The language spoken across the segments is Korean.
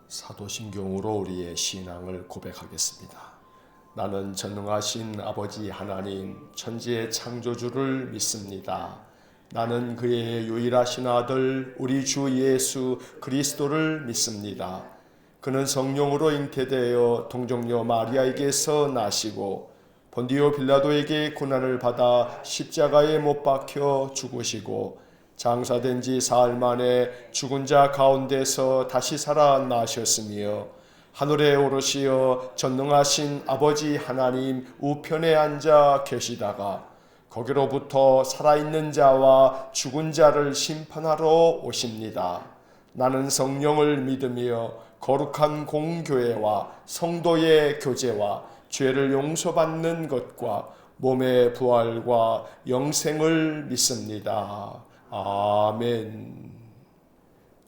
사도신경으로 우리의 신앙을 고백하겠습니다. 나는 전능하신 아버지 하나님 천지의 창조주를 믿습니다. 나는 그의 유일하신 아들 우리 주 예수 그리스도를 믿습니다. 그는 성령으로 잉태되어 동정녀 마리아에게서 나시고 본디오 빌라도에게 고난을 받아 십자가에 못 박혀 죽으시고 장사된 지 사흘 만에 죽은 자 가운데서 다시 살아나셨으며 하늘에 오르시어 전능하신 아버지 하나님 우편에 앉아 계시다가 거기로부터 살아있는 자와 죽은 자를 심판하러 오십니다. 나는 성령을 믿으며 거룩한 공교회와 성도의 교제와 죄를 용서받는 것과 몸의 부활과 영생을 믿습니다. 아멘.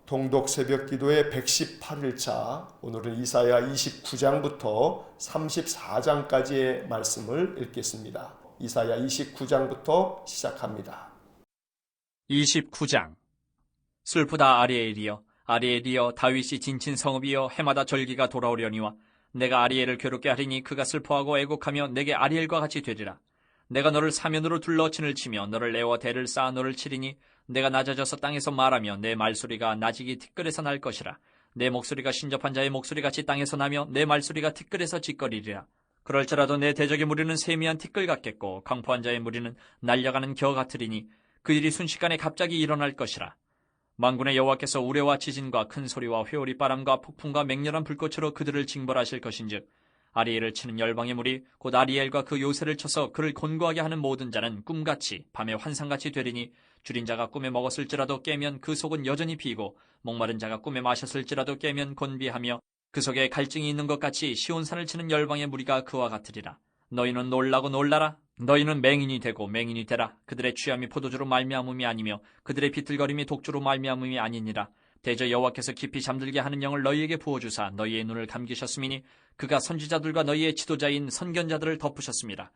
통독 새벽기도의 118일차, 오늘은 이사야 29장부터 34장까지의 말씀을 읽겠습니다. 이사야 29장부터 시작합니다. 29장. 슬프다 아리엘이여, 아리엘이여, 다윗이 진친 성읍이여, 해마다 절기가 돌아오려니와 내가 아리엘을 괴롭게 하리니 그가 슬퍼하고 애곡하며 내게 아리엘과 같이 되리라. 내가 너를 사면으로 둘러 진을 치며 너를 내와 대를 쌓아 너를 치리니 내가 낮아져서 땅에서 말하며 내 말소리가 나직이 티끌에서 날 것이라. 내 목소리가 신접한 자의 목소리같이 땅에서 나며 내 말소리가 티끌에서 짓거리리라. 그럴지라도 내 대적의 무리는 세미한 티끌 같겠고 강포한 자의 무리는 날려가는 겨 같으리니 그 일이 순식간에 갑자기 일어날 것이라. 만군의 여호와께서 우레와 지진과 큰 소리와 회오리 바람과 폭풍과 맹렬한 불꽃으로 그들을 징벌하실 것인즉 아리엘을 치는 열방의 무리 곧 아리엘과 그 요새를 쳐서 그를 곤고하게 하는 모든 자는 꿈같이 밤의 환상같이 되리니 줄인 자가 꿈에 먹었을지라도 깨면 그 속은 여전히 비고 목마른 자가 꿈에 마셨을지라도 깨면 곤비하며 그 속에 갈증이 있는 것 같이 시온산을 치는 열방의 무리가 그와 같으리라. 너희는 놀라고 놀라라. 너희는 맹인이 되고 맹인이 되라. 그들의 취함이 포도주로 말미암음이 아니며 그들의 비틀거림이 독주로 말미암음이 아니니라. 대저 여호와께서 깊이 잠들게 하는 영을 너희에게 부어주사 너희의 눈을 감기셨음이니 그가 선지자들과 너희의 지도자인 선견자들을 덮으셨습니다.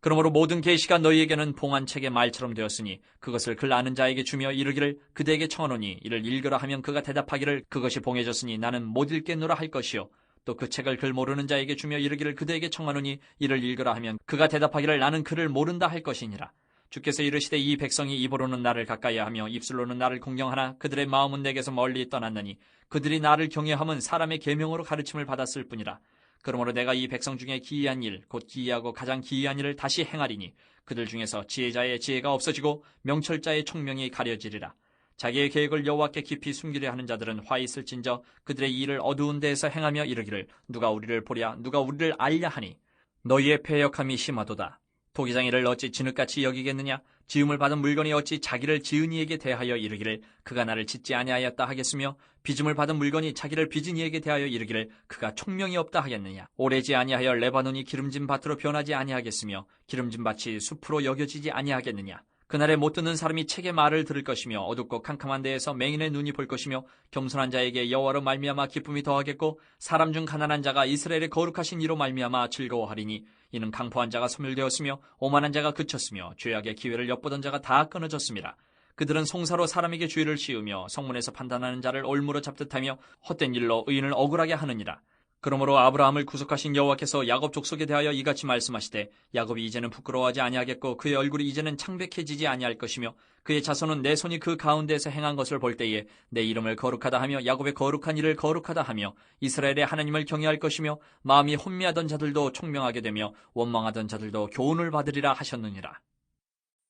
그러므로 모든 계시가 너희에게는 봉한 책의 말처럼 되었으니 그것을 글 아는 자에게 주며 이르기를 그대에게 청하노니 이를 읽으라 하면 그가 대답하기를 그것이 봉해졌으니 나는 못 읽겠노라 할 것이요 또 그 책을 글 모르는 자에게 주며 이르기를 그대에게 청하노니 이를 읽으라 하면 그가 대답하기를 나는 글을 모른다 할 것이니라. 주께서 이르시되 이 백성이 입으로는 나를 가까이하며 입술로는 나를 공경하나 그들의 마음은 내게서 멀리 떠났나니 그들이 나를 경외함은 사람의 계명으로 가르침을 받았을 뿐이라. 그러므로 내가 이 백성 중에 기이한 일, 곧 기이하고 가장 기이한 일을 다시 행하리니 그들 중에서 지혜자의 지혜가 없어지고 명철자의 총명이 가려지리라. 자기의 계획을 여호와께 깊이 숨기려 하는 자들은 화 있을진저 그들의 일을 어두운 데에서 행하며 이르기를 누가 우리를 보랴 누가 우리를 알랴 하니 너희의 패역함이 심하도다. 토기장 이를 어찌 진흙같이 여기겠느냐? 지음을 받은 물건이 어찌 자기를 지은 이에게 대하여 이르기를 그가 나를 짓지 아니하였다 하겠으며 빚음을 받은 물건이 자기를 빚은 이에게 대하여 이르기를 그가 총명이 없다 하겠느냐? 오래지 아니하여 레바논이 기름진 밭으로 변하지 아니하겠으며 기름진 밭이 숲으로 여겨지지 아니하겠느냐? 그날에 못 듣는 사람이 책의 말을 들을 것이며 어둡고 캄캄한 데에서 맹인의 눈이 볼 것이며 겸손한 자에게 여호와로 말미암아 기쁨이 더하겠고 사람 중 가난한 자가 이스라엘의 거룩하신 이로 말미암아 즐거워하리니 이는 강포한 자가 소멸되었으며 오만한 자가 그쳤으며 죄악의 기회를 엿보던 자가 다 끊어졌습니다. 그들은 송사로 사람에게 죄를 씌우며 성문에서 판단하는 자를 올무로 잡듯 하며 헛된 일로 의인을 억울하게 하느니라. 그러므로 아브라함을 구속하신 여호와께서 야곱 족속에 대하여 이같이 말씀하시되 야곱이 이제는 부끄러워하지 아니하겠고 그의 얼굴이 이제는 창백해지지 아니할 것이며 그의 자손은 내 손이 그 가운데에서 행한 것을 볼 때에 내 이름을 거룩하다 하며 야곱의 거룩한 일을 거룩하다 하며 이스라엘의 하나님을 경외할 것이며 마음이 혼미하던 자들도 총명하게 되며 원망하던 자들도 교훈을 받으리라 하셨느니라.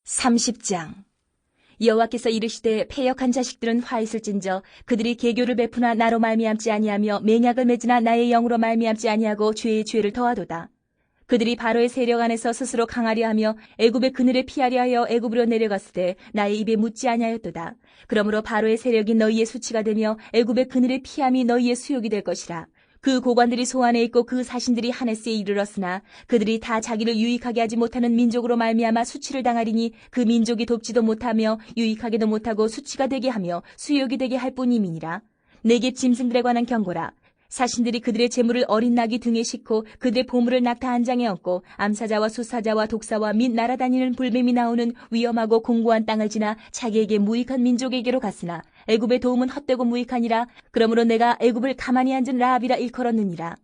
30장. 여호와께서 이르시되 패역한 자식들은 화 있을진저 그들이 계교를 베푸나 나로 말미암지 아니하며 맹약을 맺으나 나의 영으로 말미암지 아니하고 죄의 죄를 더하도다. 그들이 바로의 세력 안에서 스스로 강하려 하며 애굽의 그늘에 피하려 하여 애굽으로 내려갔을 때 나의 입에 묻지 아니하였도다. 그러므로 바로의 세력이 너희의 수치가 되며 애굽의 그늘에 피함이 너희의 수욕이 될 것이라. 그 고관들이 소안에 있고 그 사신들이 하네스에 이르렀으나 그들이 다 자기를 유익하게 하지 못하는 민족으로 말미암아 수치를 당하리니 그 민족이 돕지도 못하며 유익하게도 못하고 수치가 되게 하며 수욕이 되게 할 뿐임이니라. 내게 짐승들에 관한 경고라. 사신들이 그들의 재물을 어린 낙이 등에 싣고 그들의 보물을 낙타 한 장에 얹고 암사자와 수사자와 독사와 및 날아다니는 불뱀이 나오는 위험하고 공고한 땅을 지나 자기에게 무익한 민족에게로 갔으나 애굽의 도움은 헛되고 무익하니라. 그러므로 내가 애굽을 가만히 앉은 라합이라 일컬었느니라.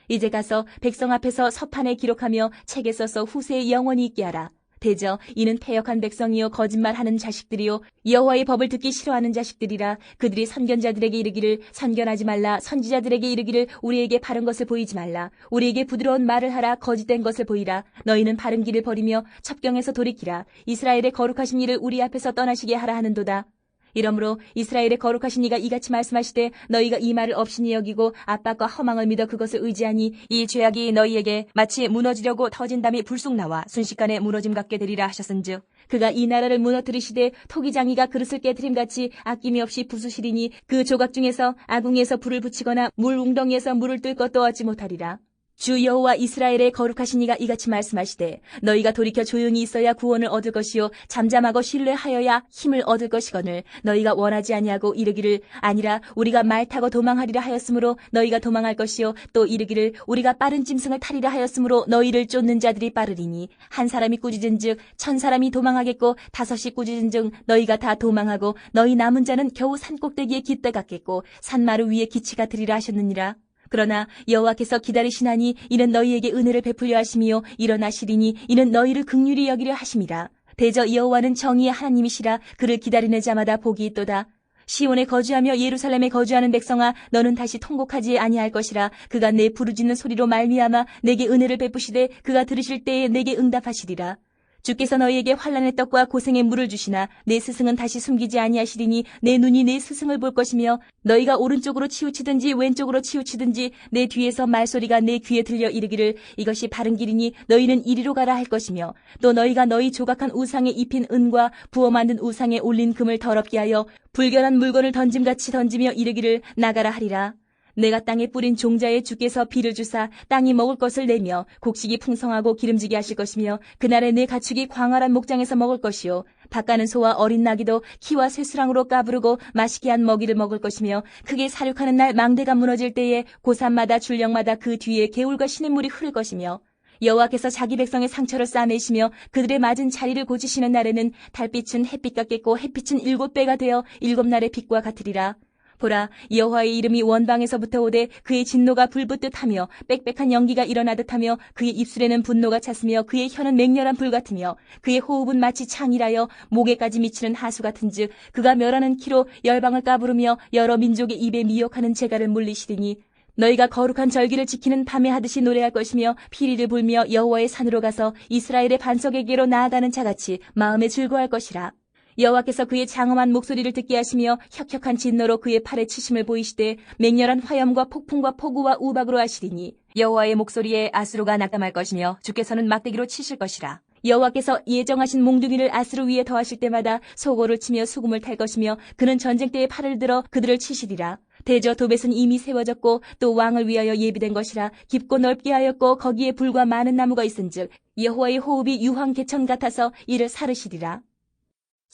이제 가서 백성 앞에서 서판에 기록하며 책에 써서 후세에 영원히 있게 하라. 대저 이는 패역한 백성이요 거짓말하는 자식들이요 여호와의 법을 듣기 싫어하는 자식들이라. 그들이 선견자들에게 이르기를 선견하지 말라. 선지자들에게 이르기를 우리에게 바른 것을 보이지 말라. 우리에게 부드러운 말을 하라. 거짓된 것을 보이라. 너희는 바른 길을 버리며 첩경에서 돌이키라. 이스라엘의 거룩하신 이를 우리 앞에서 떠나시게 하라 하는도다. 이러므로 이스라엘의 거룩하신 이가 이같이 말씀하시되 너희가 이 말을 업신이 여기고 압박과 허망을 믿어 그것을 의지하니 이 죄악이 너희에게 마치 무너지려고 터진 담이 불쑥 나와 순식간에 무너짐 같게 되리라 하셨은즉 그가 이 나라를 무너뜨리시되 토기장이가 그릇을 깨트림같이 아낌이 없이 부수시리니 그 조각 중에서 아궁이에서 불을 붙이거나 물 웅덩이에서 물을 뜰 것도 얻지 못하리라. 주 여호와 이스라엘의 거룩하신 이가 이같이 말씀하시되 너희가 돌이켜 조용히 있어야 구원을 얻을 것이요 잠잠하고 신뢰하여야 힘을 얻을 것이거늘 너희가 원하지 아니하고 이르기를 아니라 우리가 말 타고 도망하리라 하였으므로 너희가 도망할 것이요 또 이르기를 우리가 빠른 짐승을 타리라 하였으므로 너희를 쫓는 자들이 빠르리니 한 사람이 꾸짖은즉 1000사람이 도망하겠고 5이 꾸짖은즉 너희가 다 도망하고 너희 남은 자는 겨우 산꼭대기에 깃대 같겠고 산마루 위에 기치 같으리라 하셨느니라. 그러나 여호와께서 기다리시나니 이는 너희에게 은혜를 베풀려 하심이요 일어나시리니 이는 너희를 긍휼히 여기려 하심이라. 대저 여호와는 정의의 하나님이시라. 그를 기다리는 자마다 복이 있도다. 시온에 거주하며 예루살렘에 거주하는 백성아 너는 다시 통곡하지 아니할 것이라. 그가 내 부르짖는 소리로 말미암아 내게 은혜를 베푸시되 그가 들으실 때에 내게 응답하시리라. 주께서 너희에게 환난의 떡과 고생의 물을 주시나 내 스승은 다시 숨기지 아니하시리니 내 눈이 내 스승을 볼 것이며 너희가 오른쪽으로 치우치든지 왼쪽으로 치우치든지 내 뒤에서 말소리가 내 귀에 들려 이르기를 이것이 바른 길이니 너희는 이리로 가라 할 것이며 또 너희가 너희 조각한 우상에 입힌 은과 부어 만든 우상에 올린 금을 더럽게 하여 불결한 물건을 던짐같이 던지며 이르기를 나가라 하리라. 내가 땅에 뿌린 종자에 주께서 비를 주사 땅이 먹을 것을 내며 곡식이 풍성하고 기름지게 하실 것이며 그날에 내 가축이 광활한 목장에서 먹을 것이요 밭가는 소와 어린 나귀도 키와 쇠수랑으로 까부르고 맛있게 한 먹이를 먹을 것이며 크게 사륙하는 날 망대가 무너질 때에 고산마다 줄령마다 그 뒤에 개울과 시냇물이 흐를 것이며 여호와께서 자기 백성의 상처를 싸매시며 그들의 맞은 자리를 고치시는 날에는 달빛은 햇빛 같겠고 햇빛은 7배가 되어 7날의 빛과 같으리라. 보라 여호와의 이름이 원방에서부터 오되 그의 진노가 불붙듯 하며 빽빽한 연기가 일어나듯 하며 그의 입술에는 분노가 찼으며 그의 혀는 맹렬한 불 같으며 그의 호흡은 마치 창이라여 목에까지 미치는 하수 같은즉 그가 멸하는 키로 열방을 까부르며 여러 민족의 입에 미혹하는 재갈을 물리시리니 너희가 거룩한 절기를 지키는 밤에 하듯이 노래할 것이며 피리를 불며 여호와의 산으로 가서 이스라엘의 반석에게로 나아가는 자같이 마음에 즐거워할 것이라. 여호와께서 그의 장엄한 목소리를 듣게 하시며 혁혁한 진노로 그의 팔에 치심을 보이시되 맹렬한 화염과 폭풍과 폭우와 우박으로 하시리니 여호와의 목소리에 아수르가 낙담할 것이며 주께서는 막대기로 치실 것이라. 여호와께서 예정하신 몽둥이를 아수르 위에 더하실 때마다 소고를 치며 수금을 탈 것이며 그는 전쟁 때에 팔을 들어 그들을 치시리라. 대저 도벳은 이미 세워졌고 또 왕을 위하여 예비된 것이라. 깊고 넓게 하였고 거기에 불과 많은 나무가 있은즉 여호와의 호흡이 유황 개천 같아서 이를 사르시리라.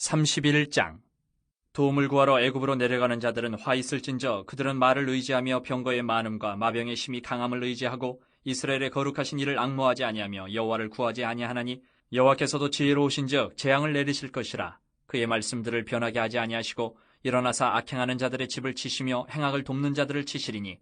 31장 도움을 구하러 애굽으로 내려가는 자들은 화 있을진저 그들은 말을 의지하며 병거의 많음과 마병의 힘이 강함을 의지하고 이스라엘의 거룩하신 이를 앙모하지 아니하며 여호와를 구하지 아니하나니 여호와께서도 지혜로우신즉 재앙을 내리실 것이라. 그의 말씀들을 변하게 하지 아니하시고 일어나사 악행하는 자들의 집을 치시며 행악을 돕는 자들을 치시리니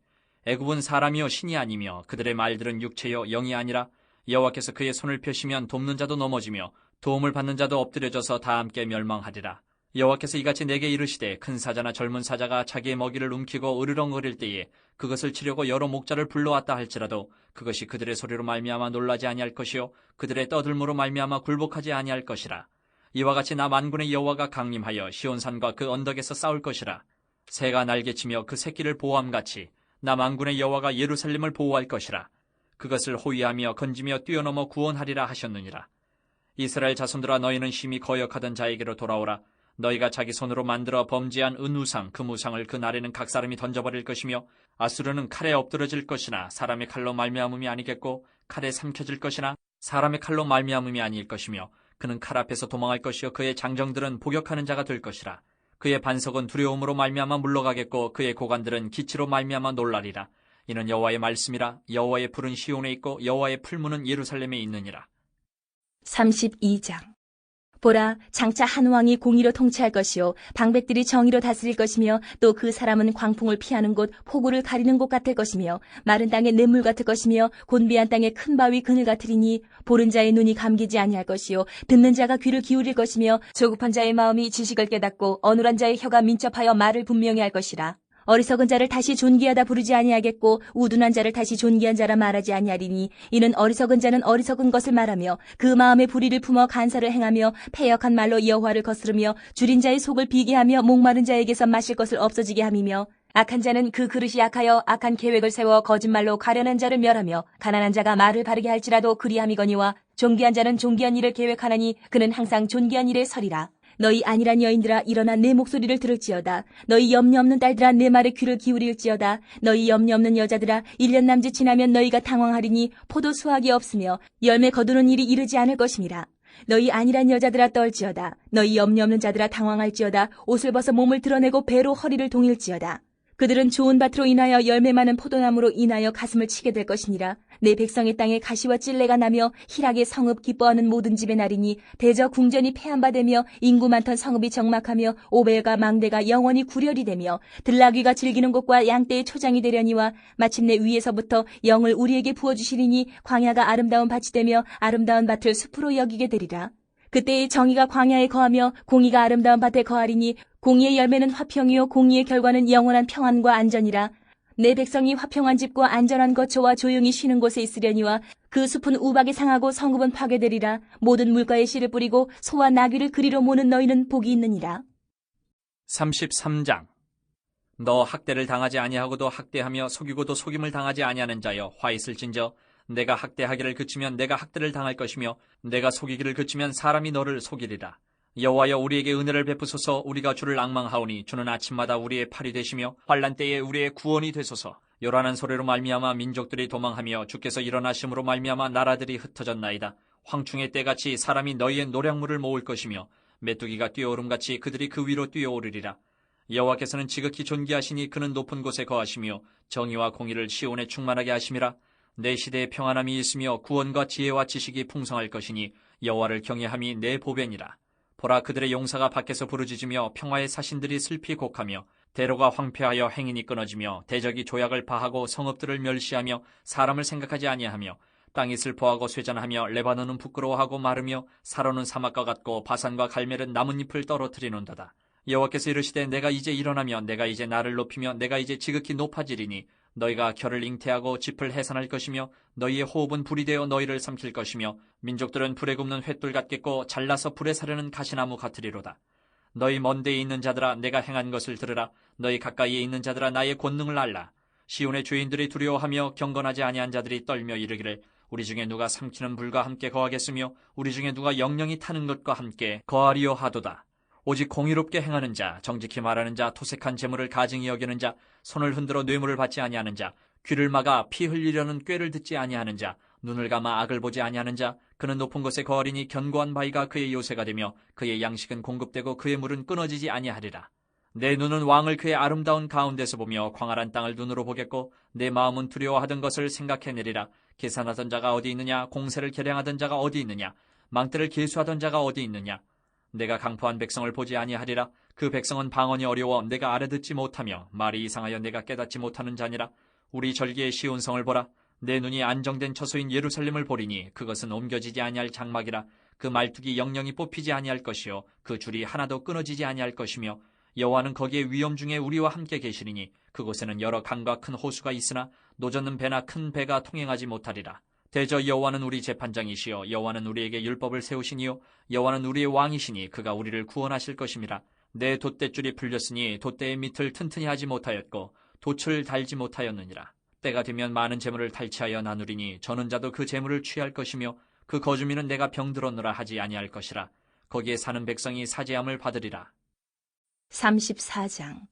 애굽은 사람이요 신이 아니며 그들의 말들은 육체요 영이 아니라 여호와께서 그의 손을 펴시면 돕는 자도 넘어지며 도움을 받는 자도 엎드려져서 다 함께 멸망하리라. 여호와께서 이같이 내게 이르시되 큰 사자나 젊은 사자가 자기의 먹이를 움키고 으르렁거릴 때에 그것을 치려고 여러 목자를 불러왔다 할지라도 그것이 그들의 소리로 말미암아 놀라지 아니할 것이요 그들의 떠들므로 말미암아 굴복하지 아니할 것이라. 이와 같이 나 만군의 여호와가 강림하여 시온산과 그 언덕에서 싸울 것이라. 새가 날개치며 그 새끼를 보호함같이 나 만군의 여호와가 예루살렘을 보호할 것이라. 그것을 호위하며 건지며 뛰어넘어 구원하리라 하셨느니라. 이스라엘 자손들아 너희는 심히 거역하던 자에게로 돌아오라. 너희가 자기 손으로 만들어 범죄한 은우상 금우상을 그 날에는 각 사람이 던져버릴 것이며 아수르는 칼에 엎드러질 것이나 사람의 칼로 말미암음이 아니겠고 칼에 삼켜질 것이나 사람의 칼로 말미암음이 아닐 것이며 그는 칼 앞에서 도망할 것이요 그의 장정들은 복역하는 자가 될 것이라. 그의 반석은 두려움으로 말미암아 물러가겠고 그의 고관들은 기치로 말미암아 놀라리라. 이는 여호와의 말씀이라. 여호와의 불은 시온에 있고 여호와의 풀무는 예루살렘에 있느니라. 32장 보라, 장차 한 왕이 공의로 통치할 것이요 방백들이 정의로 다스릴 것이며 또 그 사람은 광풍을 피하는 곳, 폭우를 가리는 곳 같을 것이며 마른 땅의 냇물 같을 것이며 곤비한 땅의 큰 바위 그늘 같으리니 보는 자의 눈이 감기지 아니할 것이요 듣는 자가 귀를 기울일 것이며 조급한 자의 마음이 지식을 깨닫고 어눌한 자의 혀가 민첩하여 말을 분명히 할 것이라. 어리석은 자를 다시 존귀하다 부르지 아니하겠고 우둔한 자를 다시 존귀한 자라 말하지 아니하리니 이는 어리석은 자는 어리석은 것을 말하며 그 마음에 불의를 품어 간사를 행하며 패역한 말로 여호와를 거스르며 줄인 자의 속을 비게 하며 목마른 자에게서 마실 것을 없어지게 함이며 악한 자는 그 그릇이 약하여 악한 계획을 세워 거짓말로 가련한 자를 멸하며 가난한 자가 말을 바르게 할지라도 그리함이거니와 존귀한 자는 존귀한 일을 계획하나니 그는 항상 존귀한 일에 서리라. 너희 안일한 여인들아 일어나 내 목소리를 들을지어다. 너희 염려 없는 딸들아 내 말에 귀를 기울일지어다. 너희 염려 없는 여자들아 1년 남짓 지나면 너희가 당황하리니 포도 수확이 없으며 열매 거두는 일이 이르지 않을 것임이라. 너희 안일한 여자들아 떨지어다. 너희 염려 없는 자들아 당황할지어다. 옷을 벗어 몸을 드러내고 배로 허리를 동일지어다. 그들은 좋은 밭으로 인하여 열매 많은 포도나무로 인하여 가슴을 치게 될 것이니라. 내 백성의 땅에 가시와 찔레가 나며 희락의 성읍 기뻐하는 모든 집의 날이니 대저 궁전이 폐한바되며 인구 많던 성읍이 적막하며 오벨과 망대가 영원히 구렬이 되며 들나귀가 즐기는 곳과 양떼의 초장이 되려니와 마침내 위에서부터 영을 우리에게 부어주시리니 광야가 아름다운 밭이 되며 아름다운 밭을 숲으로 여기게 되리라. 그때의 정의가 광야에 거하며 공의가 아름다운 밭에 거하리니 공의의 열매는 화평이요 공의의 결과는 영원한 평안과 안전이라. 내 백성이 화평한 집과 안전한 거처와 조용히 쉬는 곳에 있으려니와 그 숲은 우박이 상하고 성읍은 파괴되리라. 모든 물가에 씨를 뿌리고 소와 나귀를 그리로 모는 너희는 복이 있느니라. 33장. 너 학대를 당하지 아니하고도 학대하며 속이고도 속임을 당하지 아니하는 자여 화 있을진저 내가 학대하기를 그치면 내가 학대를 당할 것이며 내가 속이기를 그치면 사람이 너를 속이리라. 여호와여 우리에게 은혜를 베푸소서. 우리가 주를 앙망하오니 주는 아침마다 우리의 팔이 되시며 환난 때에 우리의 구원이 되소서. 요란한 소리로 말미암아 민족들이 도망하며 주께서 일어나심으로 말미암아 나라들이 흩어졌나이다. 황충의 때같이 사람이 너희의 노량물을 모을 것이며 메뚜기가 뛰어오름같이 그들이 그 위로 뛰어오르리라. 여호와께서는 지극히 존귀하시니 그는 높은 곳에 거하시며 정의와 공의를 시온에 충만하게 하심이라. 내 시대에 평안함이 있으며 구원과 지혜와 지식이 풍성할 것이니 여호와를 경외함이 내 보배니라. 보라 그들의 용사가 밖에서 부르짖으며 평화의 사신들이 슬피 곡하며 대로가 황폐하여 행인이 끊어지며 대적이 조약을 파하고 성읍들을 멸시하며 사람을 생각하지 아니하며 땅이 슬퍼하고 쇠잔하며 레바논은 부끄러워하고 마르며 사로는 사막과 같고 바산과 갈멜은 나뭇잎을 떨어뜨리는도다. 여호와께서 이르시되 내가 이제 일어나며 내가 이제 나를 높이며 내가 이제 지극히 높아지리니 너희가 결을 잉태하고 짚을 해산할 것이며 너희의 호흡은 불이 되어 너희를 삼킬 것이며 민족들은 불에 굽는 횃돌 같겠고 잘라서 불에 사르는 가시나무 같으리로다. 너희 먼 데에 있는 자들아 내가 행한 것을 들으라. 너희 가까이에 있는 자들아 나의 권능을 알라. 시온의 죄인들이 두려워하며 경건하지 아니한 자들이 떨며 이르기를 우리 중에 누가 삼키는 불과 함께 거하겠으며 우리 중에 누가 영영이 타는 것과 함께 거하리요 하도다. 오직 공의롭게 행하는 자, 정직히 말하는 자, 토색한 재물을 가증히 여기는 자, 손을 흔들어 뇌물을 받지 아니하는 자, 귀를 막아 피 흘리려는 꾀를 듣지 아니하는 자, 눈을 감아 악을 보지 아니하는 자, 그는 높은 곳에 거하리니 견고한 바위가 그의 요새가 되며 그의 양식은 공급되고 그의 물은 끊어지지 아니하리라. 내 눈은 왕을 그의 아름다운 가운데서 보며 광활한 땅을 눈으로 보겠고 내 마음은 두려워하던 것을 생각해내리라. 계산하던 자가 어디 있느냐? 공세를 계량하던 자가 어디 있느냐? 망대를 계수하던 자가 어디 있느냐? 내가 강포한 백성을 보지 아니하리라. 그 백성은 방언이 어려워 내가 알아듣지 못하며 말이 이상하여 내가 깨닫지 못하는 자니라. 우리 절기의 시온성을 보라. 내 눈이 안정된 처소인 예루살렘을 보리니 그것은 옮겨지지 아니할 장막이라. 그 말뚝이 영영이 뽑히지 아니할 것이요 그 줄이 하나도 끊어지지 아니할 것이며 여호와는 거기에 위험 중에 우리와 함께 계시리니 그곳에는 여러 강과 큰 호수가 있으나 노젓는 배나 큰 배가 통행하지 못하리라. 대저 여호와는 우리 재판장이시여 여호와는 우리에게 율법을 세우시니요 여호와는 우리의 왕이시니 그가 우리를 구원하실 것임이라. 내 돛대줄이 풀렸으니 돛대의 밑을 튼튼히 하지 못하였고 돛을 달지 못하였느니라. 때가 되면 많은 재물을 탈취하여 나누리니 저는 자도 그 재물을 취할 것이며 그 거주민은 내가 병들었노라 하지 아니할 것이라. 거기에 사는 백성이 사죄함을 받으리라. 34장.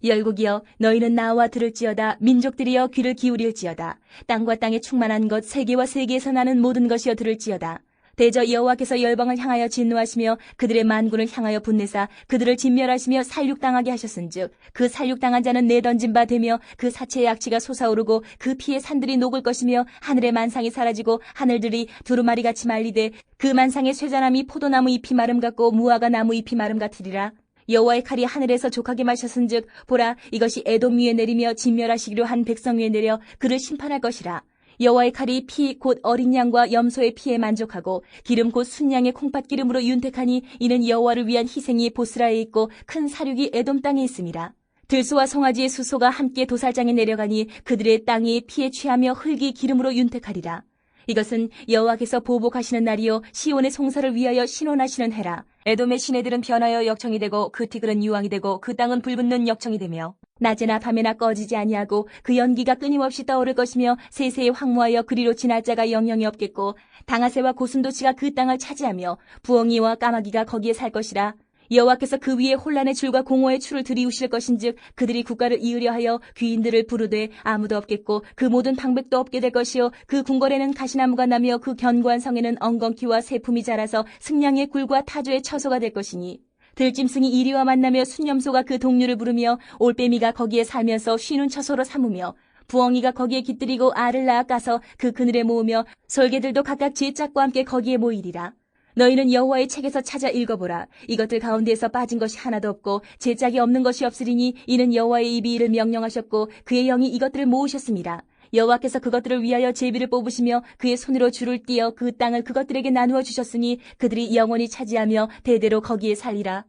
열국이여 너희는 나와 들을지어다. 민족들이여 귀를 기울일지어다. 땅과 땅에 충만한 것 세계와 세계에서 나는 모든 것이여 들을지어다. 대저 여호와께서 열방을 향하여 진노하시며 그들의 만군을 향하여 분내사 그들을 진멸하시며 살육당하게 하셨은즉 그 살육당한 자는 내던진 바 되며 그 사체의 악취가 솟아오르고 그 피의 산들이 녹을 것이며 하늘의 만상이 사라지고 하늘들이 두루마리같이 말리되 그 만상의 쇠자나무 포도나무 잎이 마름 같고 무화과 나무 잎이 마름 같으리라. 여호와의 칼이 하늘에서 족하게 마셨은즉 보라 이것이 에돔 위에 내리며 진멸하시기로 한 백성 위에 내려 그를 심판할 것이라. 여호와의 칼이 피 곧 어린 양과 염소의 피에 만족하고 기름 곧 순양의 콩팥 기름으로 윤택하니 이는 여호와를 위한 희생이 보스라에 있고 큰 사륙이 에돔 땅에 있음이라. 들소와 송아지의 수소가 함께 도살장에 내려가니 그들의 땅이 피에 취하며 흙이 기름으로 윤택하리라. 이것은 여호와께서 보복하시는 날이요 시온의 송사를 위하여 신원하시는 해라. 에돔의 시내들은 변하여 역청이 되고 그 티글은 유황이 되고 그 땅은 불붙는 역청이 되며 낮에나 밤에나 꺼지지 아니하고 그 연기가 끊임없이 떠오를 것이며 세세에 황무하여 그리로 지날 자가 영영이 없겠고 당아새와 고슴도치가 그 땅을 차지하며 부엉이와 까마귀가 거기에 살 것이라. 여호와께서 그 위에 혼란의 줄과 공허의 줄을 들이우실 것인즉 그들이 국가를 이으려 하여 귀인들을 부르되 아무도 없겠고 그 모든 방백도 없게 될 것이요 그 궁궐에는 가시나무가 나며 그 견고한 성에는 엉겅퀴와 새품이 자라서 승냥의 굴과 타조의 처소가 될 것이니 들짐승이 이리와 만나며 순념소가 그 동류를 부르며 올빼미가 거기에 살면서 쉬는 처소로 삼으며 부엉이가 거기에 깃들이고 알을 낳아 까서 그 그늘에 모으며 솔개들도 각각 제 짝과 함께 거기에 모이리라. 너희는 여호와의 책에서 찾아 읽어보라. 이것들 가운데에서 빠진 것이 하나도 없고 제 짝이 없는 것이 없으리니 이는 여호와의 입이 이를 명령하셨고 그의 영이 이것들을 모으셨습니다. 여호와께서 그것들을 위하여 제비를 뽑으시며 그의 손으로 줄을 띄어 그 땅을 그것들에게 나누어 주셨으니 그들이 영원히 차지하며 대대로 거기에 살리라.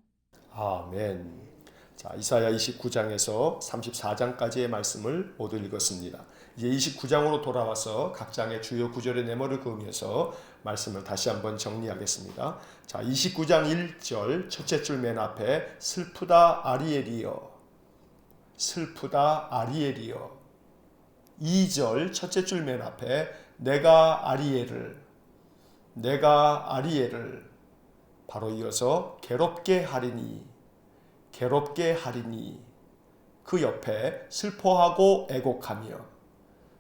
아멘. 자, 이사야 29장에서 34장까지의 말씀을 모두 읽었습니다. 이제 29장으로 돌아와서 각 장의 주요 구절의 내모를 그으면서 말씀을 다시 한번 정리하겠습니다. 자, 29장 1절 첫째 줄 맨 앞에 슬프다 아리엘이여, 슬프다 아리엘이여. 2절 첫째 줄 맨 앞에 내가 아리엘을, 내가 아리엘을. 바로 이어서 괴롭게 하리니, 괴롭게 하리니. 그 옆에 슬퍼하고 애곡하며,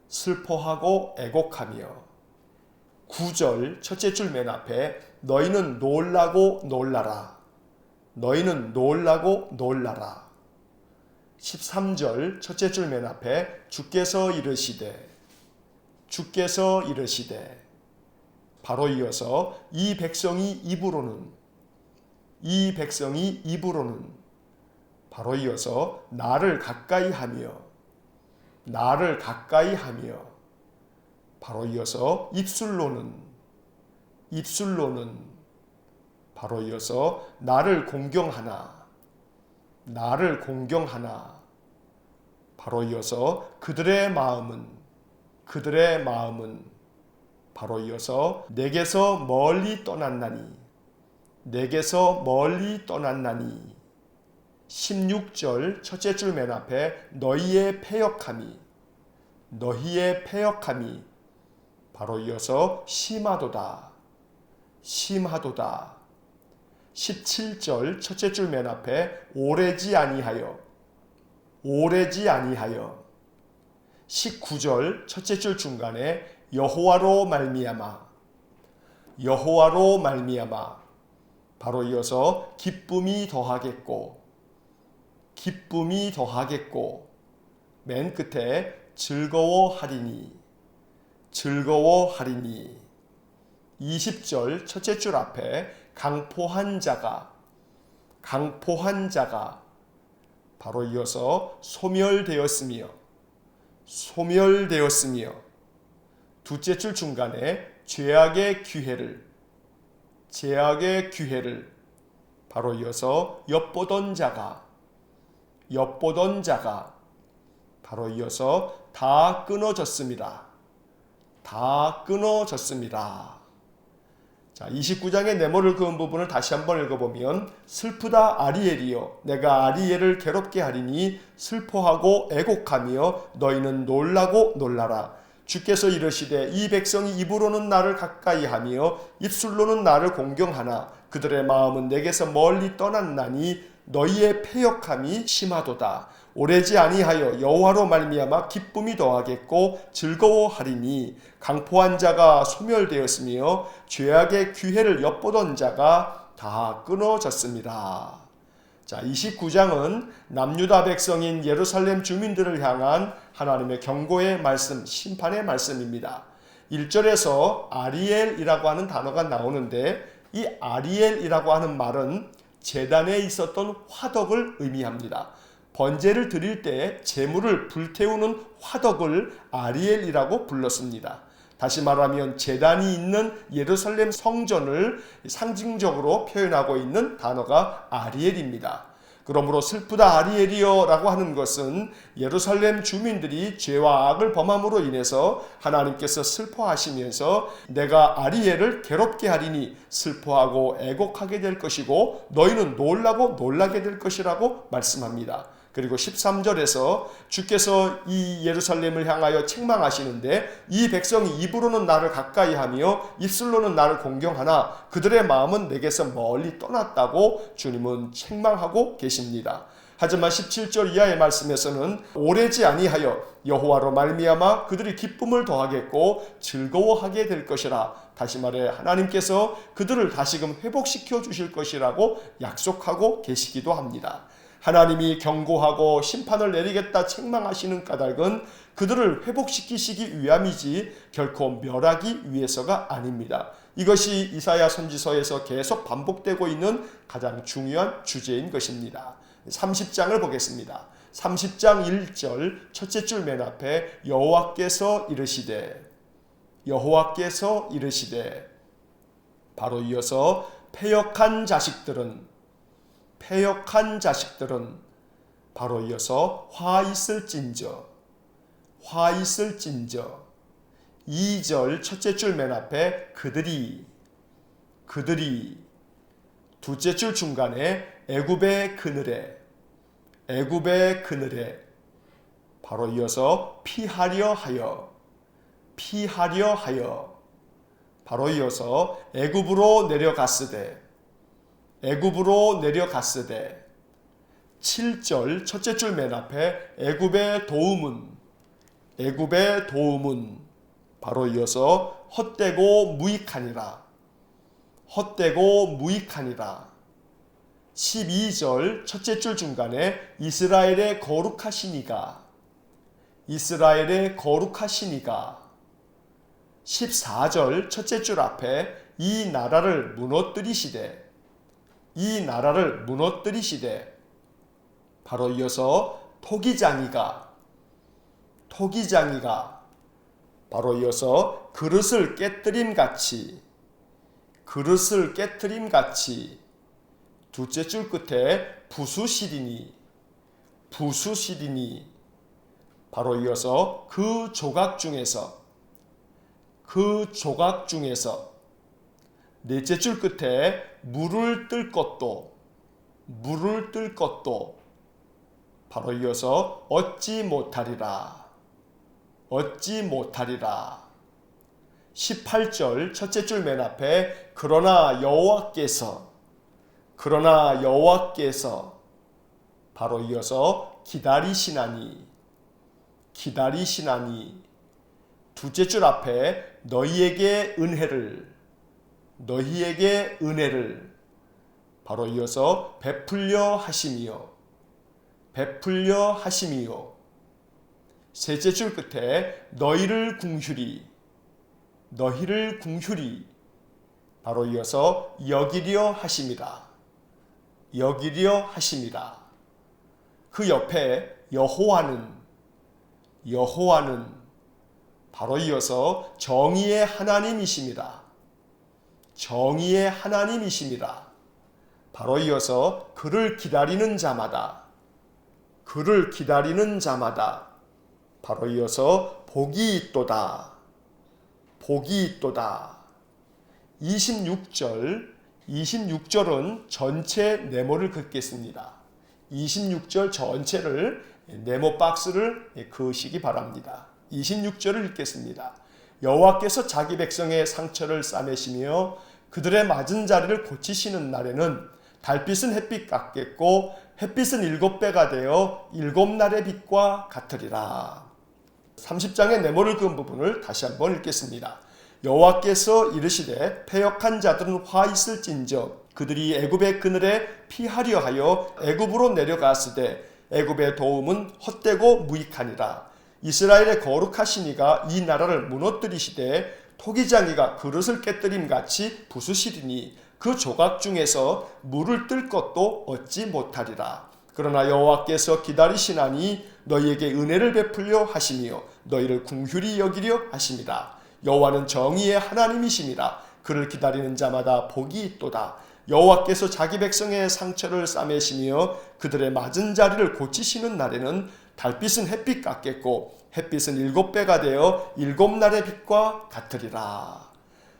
슬퍼하고 애곡하며. 9절 첫째 줄 맨 앞에 너희는 놀라고 놀라라, 너희는 놀라고 놀라라. 13절 첫째 줄 맨 앞에 주께서 이르시되, 주께서 이르시되. 바로 이어서 이 백성이 입으로는, 이 백성이 입으로는. 바로 이어서 나를 가까이 하며, 나를 가까이 하며. 바로 이어서 입술로는, 입술로는. 바로 이어서 나를 공경하나, 나를 공경하나. 바로 이어서 그들의 마음은, 그들의 마음은. 바로 이어서 내게서 멀리 떠났나니, 내게서 멀리 떠났나니. 16절 첫째 줄 맨 앞에 너희의 패역함이, 너희의 패역함이. 바로 이어서 심하도다, 심하도다. 17절 첫째 줄 맨 앞에 오래지 아니하여, 오래지 아니하여. 19절 첫째 줄 중간에 여호와로 말미암아, 여호와로 말미암아. 바로 이어서 기쁨이 더하겠고, 기쁨이 더하겠고. 맨 끝에 즐거워하리니, 즐거워하리니. 20절 첫째 줄 앞에 강포한 자가, 강포한 자가. 바로 이어서 소멸되었으며, 소멸되었으며. 두째 줄 중간에 죄악의 기회를, 죄악의 기회를. 바로 이어서 엿보던 자가, 엿보던 자가. 바로 이어서 다 끊어졌습니다, 다 끊어졌습니다. 자, 29장의 네모를 그은 부분을 다시 한번 읽어보면 슬프다 아리엘이여, 내가 아리엘을 괴롭게 하리니 슬퍼하고 애곡하며 너희는 놀라고 놀라라. 주께서 이르시되 이 백성이 입으로는 나를 가까이 하며 입술로는 나를 공경하나 그들의 마음은 내게서 멀리 떠났나니 너희의 패역함이 심하도다. 오래지 아니하여 여호와로 말미암아 기쁨이 더하겠고 즐거워하리니 강포한 자가 소멸되었으며 죄악의 기회를 엿보던 자가 다 끊어졌습니다. 자, 29장은 남유다 백성인 예루살렘 주민들을 향한 하나님의 경고의 말씀, 심판의 말씀입니다. 1절에서 아리엘이라고 하는 단어가 나오는데 이 아리엘이라고 하는 말은 제단에 있었던 화덕을 의미합니다. 번제를 드릴 때 제물을 불태우는 화덕을 아리엘이라고 불렀습니다. 다시 말하면 제단이 있는 예루살렘 성전을 상징적으로 표현하고 있는 단어가 아리엘입니다. 그러므로 슬프다 아리엘이여 라고 하는 것은 예루살렘 주민들이 죄와 악을 범함으로 인해서 하나님께서 슬퍼하시면서 내가 아리엘을 괴롭게 하리니 슬퍼하고 애곡하게 될 것이고 너희는 놀라고 놀라게 될 것이라고 말씀합니다. 그리고 13절에서 주께서 이 예루살렘을 향하여 책망하시는데 이 백성이 입으로는 나를 가까이 하며 입술로는 나를 공경하나 그들의 마음은 내게서 멀리 떠났다고 주님은 책망하고 계십니다. 하지만 17절 이하의 말씀에서는 오래지 아니하여 여호와로 말미암아 그들이 기쁨을 더하겠고 즐거워하게 될 것이라. 다시 말해 하나님께서 그들을 다시금 회복시켜 주실 것이라고 약속하고 계시기도 합니다. 하나님이 경고하고 심판을 내리겠다 책망하시는 까닭은 그들을 회복시키시기 위함이지 결코 멸하기 위해서가 아닙니다. 이것이 이사야 선지서에서 계속 반복되고 있는 가장 중요한 주제인 것입니다. 30장을 보겠습니다. 30장 1절 첫째 줄 맨 앞에 여호와께서 이르시되 바로 이어서 패역한 자식들은 바로 이어서 화 있을진저 2절 첫째 줄 맨 앞에 그들이 둘째 줄 중간에 애굽의 그늘에 바로 이어서 피하려 하여 바로 이어서 애굽으로 내려갔으되 7절 첫째 줄 맨 앞에 애굽의 도움은 바로 이어서 헛되고 무익하니라 12절 첫째 줄 중간에 이스라엘의 거룩하시니가 14절 첫째 줄 앞에 이 나라를 무너뜨리시되 바로 이어서 토기장이가 바로 이어서 그릇을 깨뜨림 같이 둘째 줄 끝에 부수시리니 바로 이어서 그 조각 중에서 넷째 줄 끝에 물을 뜰 것도 바로 이어서 얻지 못하리라 18절 첫째 줄 맨 앞에 그러나 여호와께서 바로 이어서 기다리시나니 둘째 줄 앞에 너희에게 은혜를 바로 이어서 베풀려 하심이요 셋째 줄 끝에 너희를 궁휼히 바로 이어서 여기려 하심이라 그 옆에 여호와는 바로 이어서 정의의 하나님이십니다. 바로 이어서 그를 기다리는 자마다 바로 이어서 복이 있도다 26절은 전체 네모를 긋겠습니다. 26절 전체를 네모 박스를 그으시기 바랍니다. 26절을 읽겠습니다. 여호와께서 자기 백성의 상처를 싸매시며 그들의 맞은 자리를 고치시는 날에는 달빛은 햇빛 같겠고 햇빛은 7배가 되어 7날의 빛과 같으리라. 30장의 네모를 그은 부분을 다시 한번 읽겠습니다. 여호와께서 이르시되 패역한 자들은 화 있을진저 그들이 애굽의 그늘에 피하려 하여 애굽으로 내려갔으되 애굽의 도움은 헛되고 무익하니라. 이스라엘의 거룩하시니가 이 나라를 무너뜨리시되 토기장이가 그릇을 깨뜨림같이 부수시리니 그 조각 중에서 물을 뜰 것도 얻지 못하리라. 그러나 여호와께서 기다리시나니 너희에게 은혜를 베풀려 하시며 너희를 궁휼히 여기려 하심이라. 여호와는 정의의 하나님이심이라. 그를 기다리는 자마다 복이 있도다. 여호와께서 자기 백성의 상처를 싸매시며 그들의 맞은 자리를 고치시는 날에는 달빛은 햇빛 같겠고 햇빛은 7배가 되어 7날의 빛과 같으리라.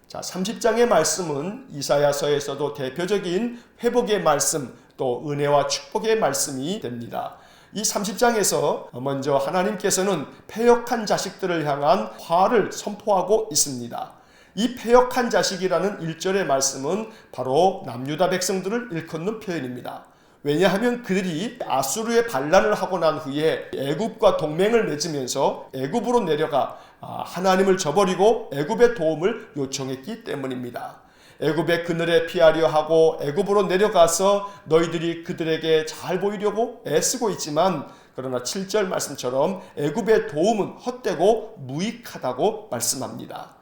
자, 30장의 말씀은 이사야서에서도 대표적인 회복의 말씀, 또 은혜와 축복의 말씀이 됩니다. 이 30장에서 먼저 하나님께서는 패역한 자식들을 향한 화를 선포하고 있습니다. 이 패역한 자식이라는 1절의 말씀은 바로 남유다 백성들을 일컫는 표현입니다. 왜냐하면 그들이 아수르의 반란을 하고 난 후에 애굽과 동맹을 맺으면서 애굽으로 내려가 하나님을 저버리고 애굽의 도움을 요청했기 때문입니다. 애굽의 그늘에 피하려 하고 애굽으로 내려가서 너희들이 그들에게 잘 보이려고 애쓰고 있지만 그러나 7절 말씀처럼 애굽의 도움은 헛되고 무익하다고 말씀합니다.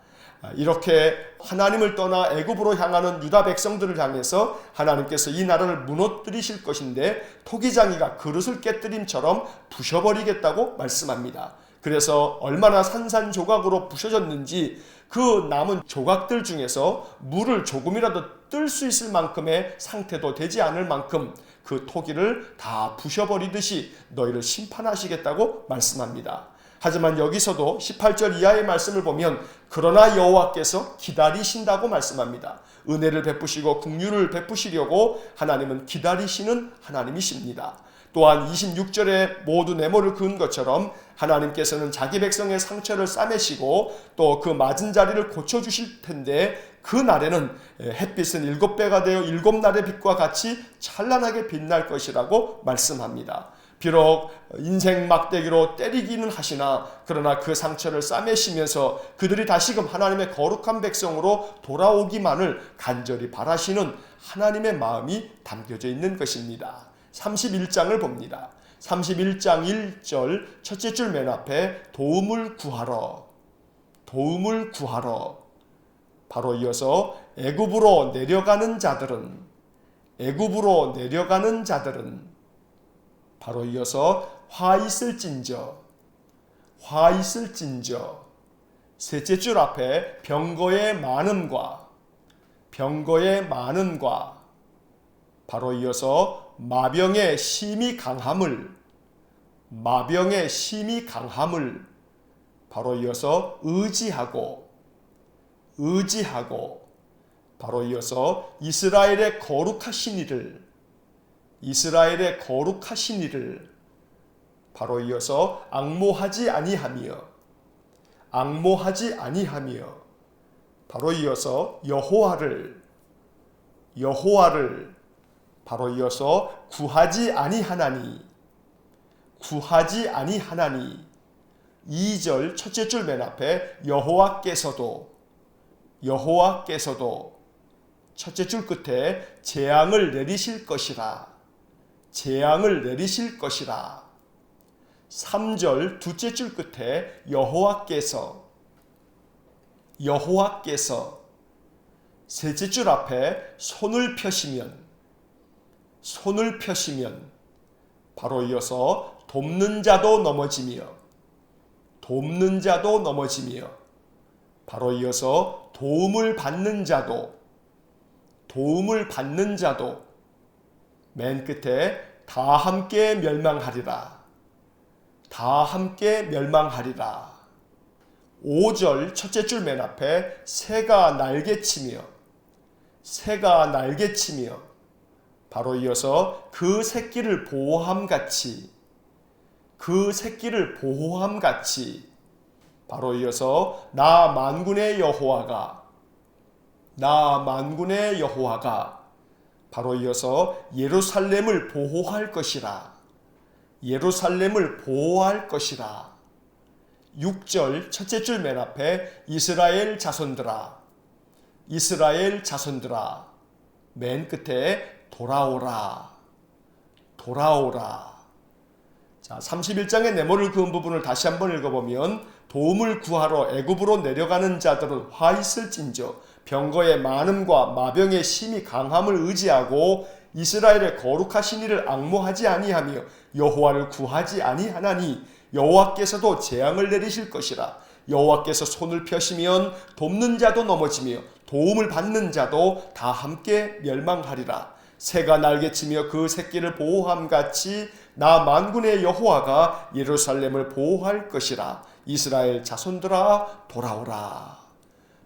이렇게 하나님을 떠나 애굽으로 향하는 유다 백성들을 향해서 하나님께서 이 나라를 무너뜨리실 것인데 토기장이가 그릇을 깨뜨림처럼 부셔버리겠다고 말씀합니다. 그래서 얼마나 산산조각으로 부셔졌는지 그 남은 조각들 중에서 물을 조금이라도 뜰 수 있을 만큼의 상태도 되지 않을 만큼 그 토기를 다 부셔버리듯이 너희를 심판하시겠다고 말씀합니다. 하지만 여기서도 18절 이하의 말씀을 보면 그러나 여호와께서 기다리신다고 말씀합니다. 은혜를 베푸시고 긍휼을 베푸시려고 하나님은 기다리시는 하나님이십니다. 또한 26절에 모두 네모를 그은 것처럼 하나님께서는 자기 백성의 상처를 싸매시고 또 그 맞은 자리를 고쳐주실 텐데 그 날에는 햇빛은 7배가 되어 7날의 빛과 같이 찬란하게 빛날 것이라고 말씀합니다. 비록 인생 막대기로 때리기는 하시나 그러나 그 상처를 싸매시면서 그들이 다시금 하나님의 거룩한 백성으로 돌아오기만을 간절히 바라시는 하나님의 마음이 담겨져 있는 것입니다. 31장을 봅니다. 31장 1절 첫째 줄 맨 앞에 도움을 구하러 바로 이어서 애굽으로 내려가는 자들은 바로 이어서 화 있을진저 셋째 줄 앞에 병거의 많음과 바로 이어서 마병의 심히 강함을 바로 이어서 의지하고 바로 이어서 이스라엘의 거룩하신 이를 바로 이어서 앙모하지 아니하며 바로 이어서 여호와를 바로 이어서 구하지 아니하나니 2절 첫째 줄 맨 앞에 여호와께서도 첫째 줄 끝에 재앙을 내리실 것이라 3절 둘째 줄 끝에 여호와께서 셋째 줄 앞에 손을 펴시면 바로 이어서 돕는 자도 넘어지며 바로 이어서 도움을 받는 자도 맨 끝에 다 함께 멸망하리라 5절 첫째 줄 맨 앞에 새가 날개치며 바로 이어서 그 새끼를 보호함같이 바로 이어서 나 만군의 여호와가 바로 이어서 예루살렘을 보호할 것이라. 예루살렘을 보호할 것이라. 6절 첫째 줄 맨 앞에 이스라엘 자손들아. 이스라엘 자손들아. 맨 끝에 돌아오라. 돌아오라. 자, 31장의 네모를 그은 부분을 다시 한번 읽어보면 도움을 구하러 애굽으로 내려가는 자들은 화 있을진저 병거의 많음과 마병의 심히 강함을 의지하고 이스라엘의 거룩하신 이를 앙모하지 아니하며 여호와를 구하지 아니하나니 여호와께서도 재앙을 내리실 것이라. 여호와께서 손을 펴시면 돕는 자도 넘어지며 도움을 받는 자도 다 함께 멸망하리라. 새가 날개치며 그 새끼를 보호함같이 나 만군의 여호와가 예루살렘을 보호할 것이라. 이스라엘 자손들아 돌아오라.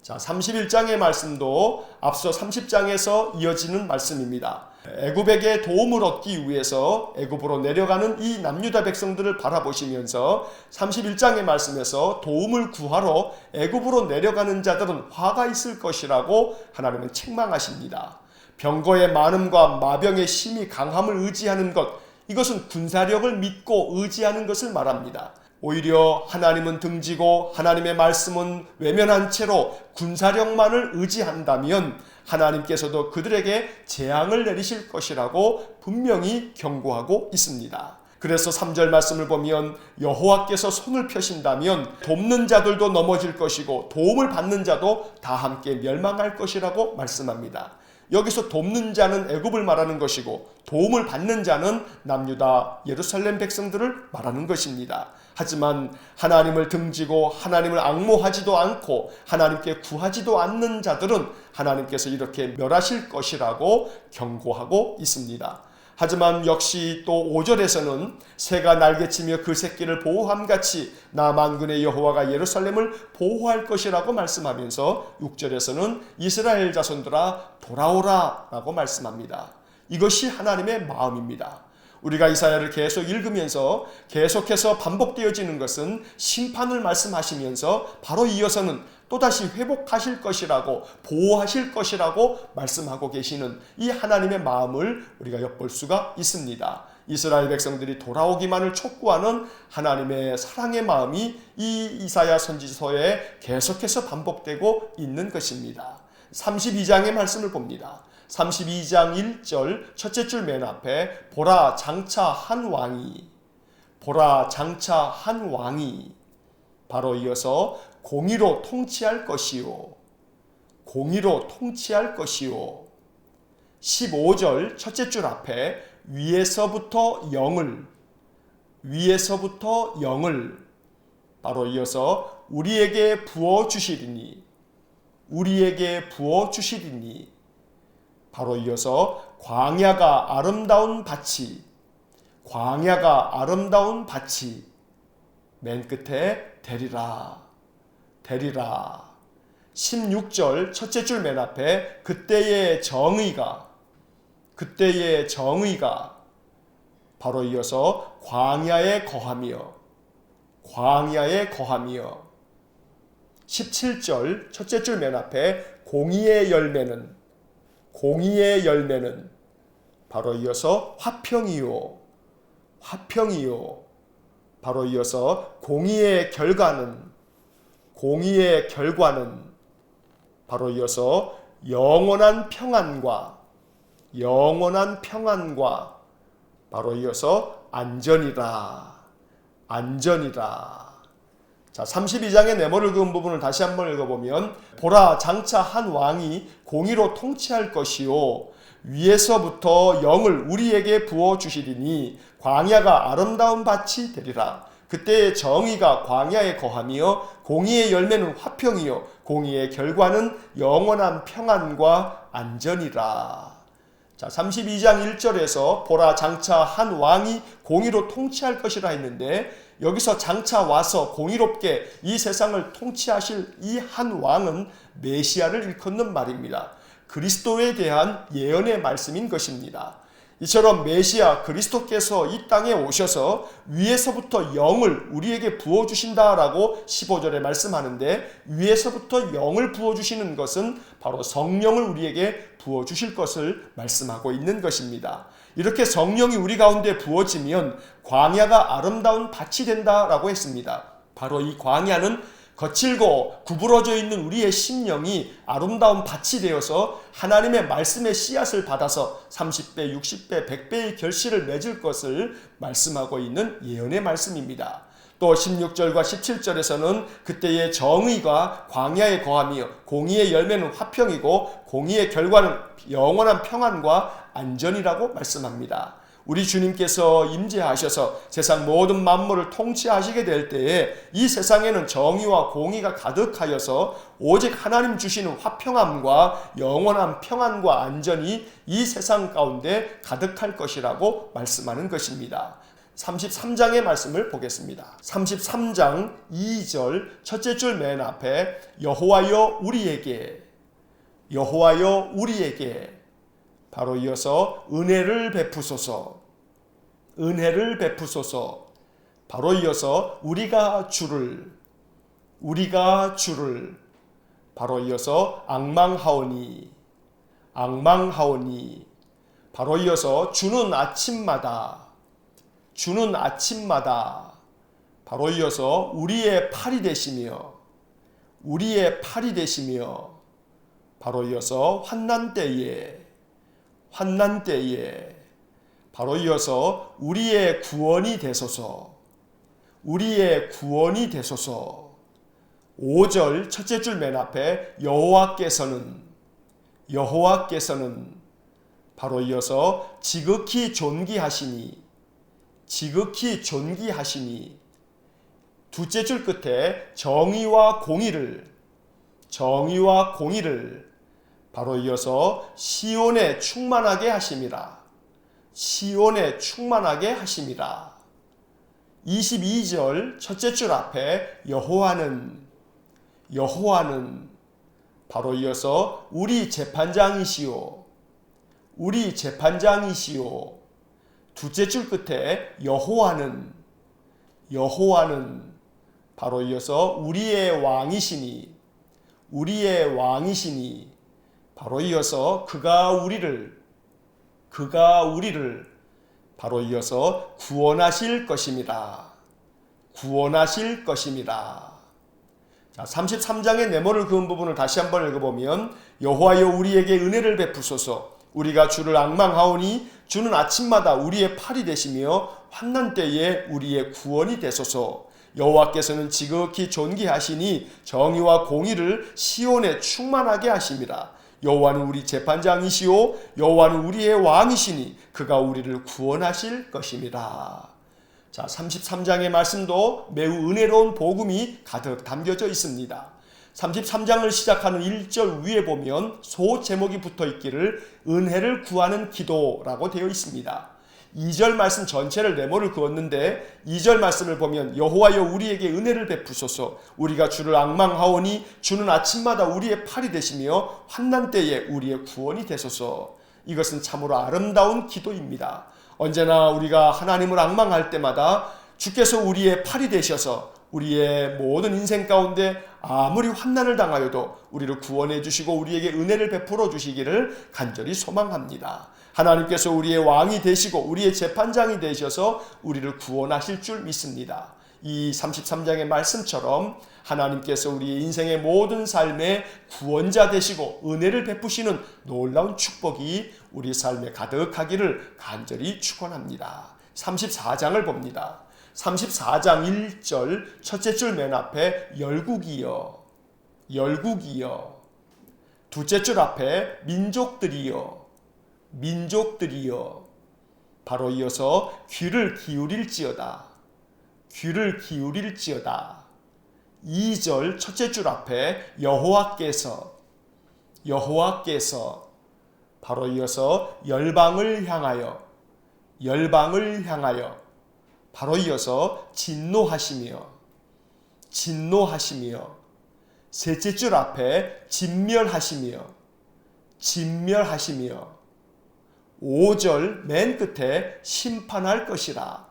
자, 31장의 말씀도 앞서 30장에서 이어지는 말씀입니다. 애굽에게 도움을 얻기 위해서 애굽으로 내려가는 이 남유다 백성들을 바라보시면서 31장의 말씀에서 도움을 구하러 애굽으로 내려가는 자들은 화가 있을 것이라고 하나님은 책망하십니다. 병거의 많음과 마병의 심히 강함을 의지하는 것, 이것은 군사력을 믿고 의지하는 것을 말합니다. 오히려 하나님은 등지고 하나님의 말씀은 외면한 채로 군사력만을 의지한다면 하나님께서도 그들에게 재앙을 내리실 것이라고 분명히 경고하고 있습니다. 그래서 3절 말씀을 보면 여호와께서 손을 펴신다면 돕는 자들도 넘어질 것이고 도움을 받는 자도 다 함께 멸망할 것이라고 말씀합니다. 여기서 돕는 자는 애굽을 말하는 것이고 도움을 받는 자는 남유다 예루살렘 백성들을 말하는 것입니다. 하지만 하나님을 등지고 하나님을 앙모하지도 않고 하나님께 구하지도 않는 자들은 하나님께서 이렇게 멸하실 것이라고 경고하고 있습니다. 하지만 역시 또 5절에서는 새가 날개치며 그 새끼를 보호함같이 나 만군의 여호와가 예루살렘을 보호할 것이라고 말씀하면서 6절에서는 이스라엘 자손들아 돌아오라 라고 말씀합니다. 이것이 하나님의 마음입니다. 우리가 이사야를 계속 읽으면서 계속해서 반복되어지는 것은 심판을 말씀하시면서 바로 이어서는 또다시 회복하실 것이라고 보호하실 것이라고 말씀하고 계시는 이 하나님의 마음을 우리가 엿볼 수가 있습니다. 이스라엘 백성들이 돌아오기만을 촉구하는 하나님의 사랑의 마음이 이 이사야 선지서에 계속해서 반복되고 있는 것입니다. 32장의 말씀을 봅니다. 32장 1절 첫째 줄 맨 앞에 보라 장차 한 왕이, 보라 장차 한 왕이, 바로 이어서 공의로 통치할 것이요, 공의로 통치할 것이요. 15절 첫째 줄 앞에 위에서부터 영을, 위에서부터 영을, 바로 이어서 우리에게 부어주시리니, 우리에게 부어주시리니, 바로 이어서 광야가 아름다운 밭이, 광야가 아름다운 밭이, 맨 끝에 되리라, 되리라. 16절 첫째 줄 맨 앞에 그때의 정의가, 그때의 정의가, 바로 이어서 광야에 거하며, 광야에 거하며. 17절 첫째 줄 맨 앞에 공의의 열매는, 공의의 열매는, 바로 이어서 화평이요, 화평이요. 바로 이어서 공의의 결과는, 공의의 결과는, 바로 이어서 영원한 평안과, 영원한 평안과, 바로 이어서 안전이라, 안전이라. 자, 32장의 네모를 그은 부분을 다시 한번 읽어보면 보라 장차 한 왕이 공의로 통치할 것이요 위에서부터 영을 우리에게 부어주시리니 광야가 아름다운 밭이 되리라. 그때의 정의가 광야에 거하며 공의의 열매는 화평이요 공의의 결과는 영원한 평안과 안전이라. 자, 32장 1절에서 보라 장차 한 왕이 공의로 통치할 것이라 했는데 여기서 장차 와서 공의롭게 이 세상을 통치하실 이 한 왕은 메시아를 일컫는 말입니다. 그리스도에 대한 예언의 말씀인 것입니다. 이처럼 메시아 그리스도께서 이 땅에 오셔서 위에서부터 영을 우리에게 부어주신다라고 15절에 말씀하는데, 위에서부터 영을 부어주시는 것은 바로 성령을 우리에게 부어주실 것을 말씀하고 있는 것입니다. 이렇게 성령이 우리 가운데 부어지면 광야가 아름다운 밭이 된다라고 했습니다. 바로 이 광야는 거칠고 구부러져 있는 우리의 심령이 아름다운 밭이 되어서 하나님의 말씀의 씨앗을 받아서 30배, 60배, 100배의 결실을 맺을 것을 말씀하고 있는 예언의 말씀입니다. 또 16절과 17절에서는 그때의 정의가 광야에 거하며 공의의 열매는 화평이고 공의의 결과는 영원한 평안과 안전이라고 말씀합니다. 우리 주님께서 임재하셔서 세상 모든 만물을 통치하시게 될 때에 이 세상에는 정의와 공의가 가득하여서 오직 하나님 주시는 화평함과 영원한 평안과 안전이 이 세상 가운데 가득할 것이라고 말씀하는 것입니다. 33장의 말씀을 보겠습니다. 33장 2절 첫째 줄 맨 앞에 여호와여 우리에게, 여호와여 우리에게, 바로 이어서 은혜를 베푸소서, 은혜를 베푸소서, 바로 이어서 우리가 주를, 우리가 주를, 바로 이어서 앙망하오니, 앙망하오니, 바로 이어서 주는 아침마다, 주는 아침마다, 바로 이어서 우리의 팔이 되시며, 우리의 팔이 되시며, 바로 이어서 환난 때에, 환난 때에, 바로 이어서 우리의 구원이 되소서, 우리의 구원이 되소서. 5절 첫째 줄 맨 앞에 여호와께서는, 여호와께서는, 바로 이어서 지극히 존귀하시니, 지극히 존귀하시니. 두째 줄 끝에 정의와 공의를, 정의와 공의를, 바로 이어서 시온에 충만하게 하심이라, 시온에 충만하게 하심이라. 22절 첫째 줄 앞에 여호와는, 여호와는, 바로 이어서 우리 재판장이시오, 우리 재판장이시오. 두째 줄 끝에 여호와는, 여호와는, 바로 이어서 우리의 왕이시니, 우리의 왕이시니. 바로 이어서 그가 우리를, 그가 우리를, 바로 이어서 구원하실 것입니다, 구원하실 것입니다. 자, 33장의 네모를 그은 부분을 다시 한번 읽어보면 여호와여 우리에게 은혜를 베푸소서, 우리가 주를 앙망하오니 주는 아침마다 우리의 팔이 되시며 환난 때에 우리의 구원이 되소서. 여호와께서는 지극히 존귀하시니 정의와 공의를 시온에 충만하게 하심이라. 여호와는 우리 재판장이시오, 여호와는 우리의 왕이시니 그가 우리를 구원하실 것입니다. 자, 33장의 말씀도 매우 은혜로운 복음이 가득 담겨져 있습니다. 33장을 시작하는 1절 위에 보면 소 제목이 붙어 있기를 은혜를 구하는 기도라고 되어 있습니다. 2절 말씀 전체를 네모를 그었는데 2절 말씀을 보면 여호와여 우리에게 은혜를 베푸소서, 우리가 주를 앙망하오니 주는 아침마다 우리의 팔이 되시며 환난 때에 우리의 구원이 되소서. 이것은 참으로 아름다운 기도입니다. 언제나 우리가 하나님을 앙망할 때마다 주께서 우리의 팔이 되셔서 우리의 모든 인생 가운데 아무리 환난을 당하여도 우리를 구원해 주시고 우리에게 은혜를 베풀어 주시기를 간절히 소망합니다. 하나님께서 우리의 왕이 되시고 우리의 재판장이 되셔서 우리를 구원하실 줄 믿습니다. 이 33장의 말씀처럼 하나님께서 우리의 인생의 모든 삶의 구원자 되시고 은혜를 베푸시는 놀라운 축복이 우리 삶에 가득하기를 간절히 축원합니다. 34장을 봅니다. 34장 1절 첫째 줄 맨 앞에 열국이여, 열국이여. 두째 줄 앞에 민족들이여, 민족들이여. 바로 이어서 귀를 기울일지어다, 귀를 기울일지어다. 2절 첫째 줄 앞에 여호와께서, 여호와께서. 바로 이어서 열방을 향하여, 열방을 향하여. 바로 이어서 진노하시며, 진노하시며. 셋째 줄 앞에 진멸하시며, 진멸하시며. 5절 맨 끝에 심판할 것이라.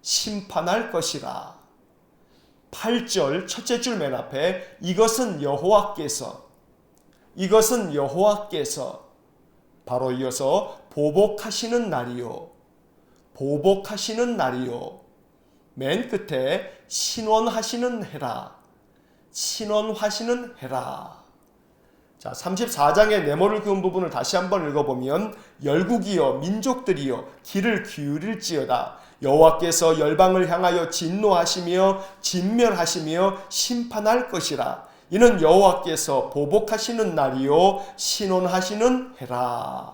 심판할 것이라. 8절 첫째 줄 맨 앞에 이것은 여호와께서 바로 이어서 보복하시는 날이요. 보복하시는 날이요. 맨 끝에 신원하시는 해라. 신원하시는 해라. 자, 34장의 네모를 그은 부분을 다시 한번 읽어보면 열국이여 민족들이여 귀를 기울일지어다. 여호와께서 열방을 향하여 진노하시며 진멸하시며 심판할 것이라. 이는 여호와께서 보복하시는 날이요 신원하시는 해라.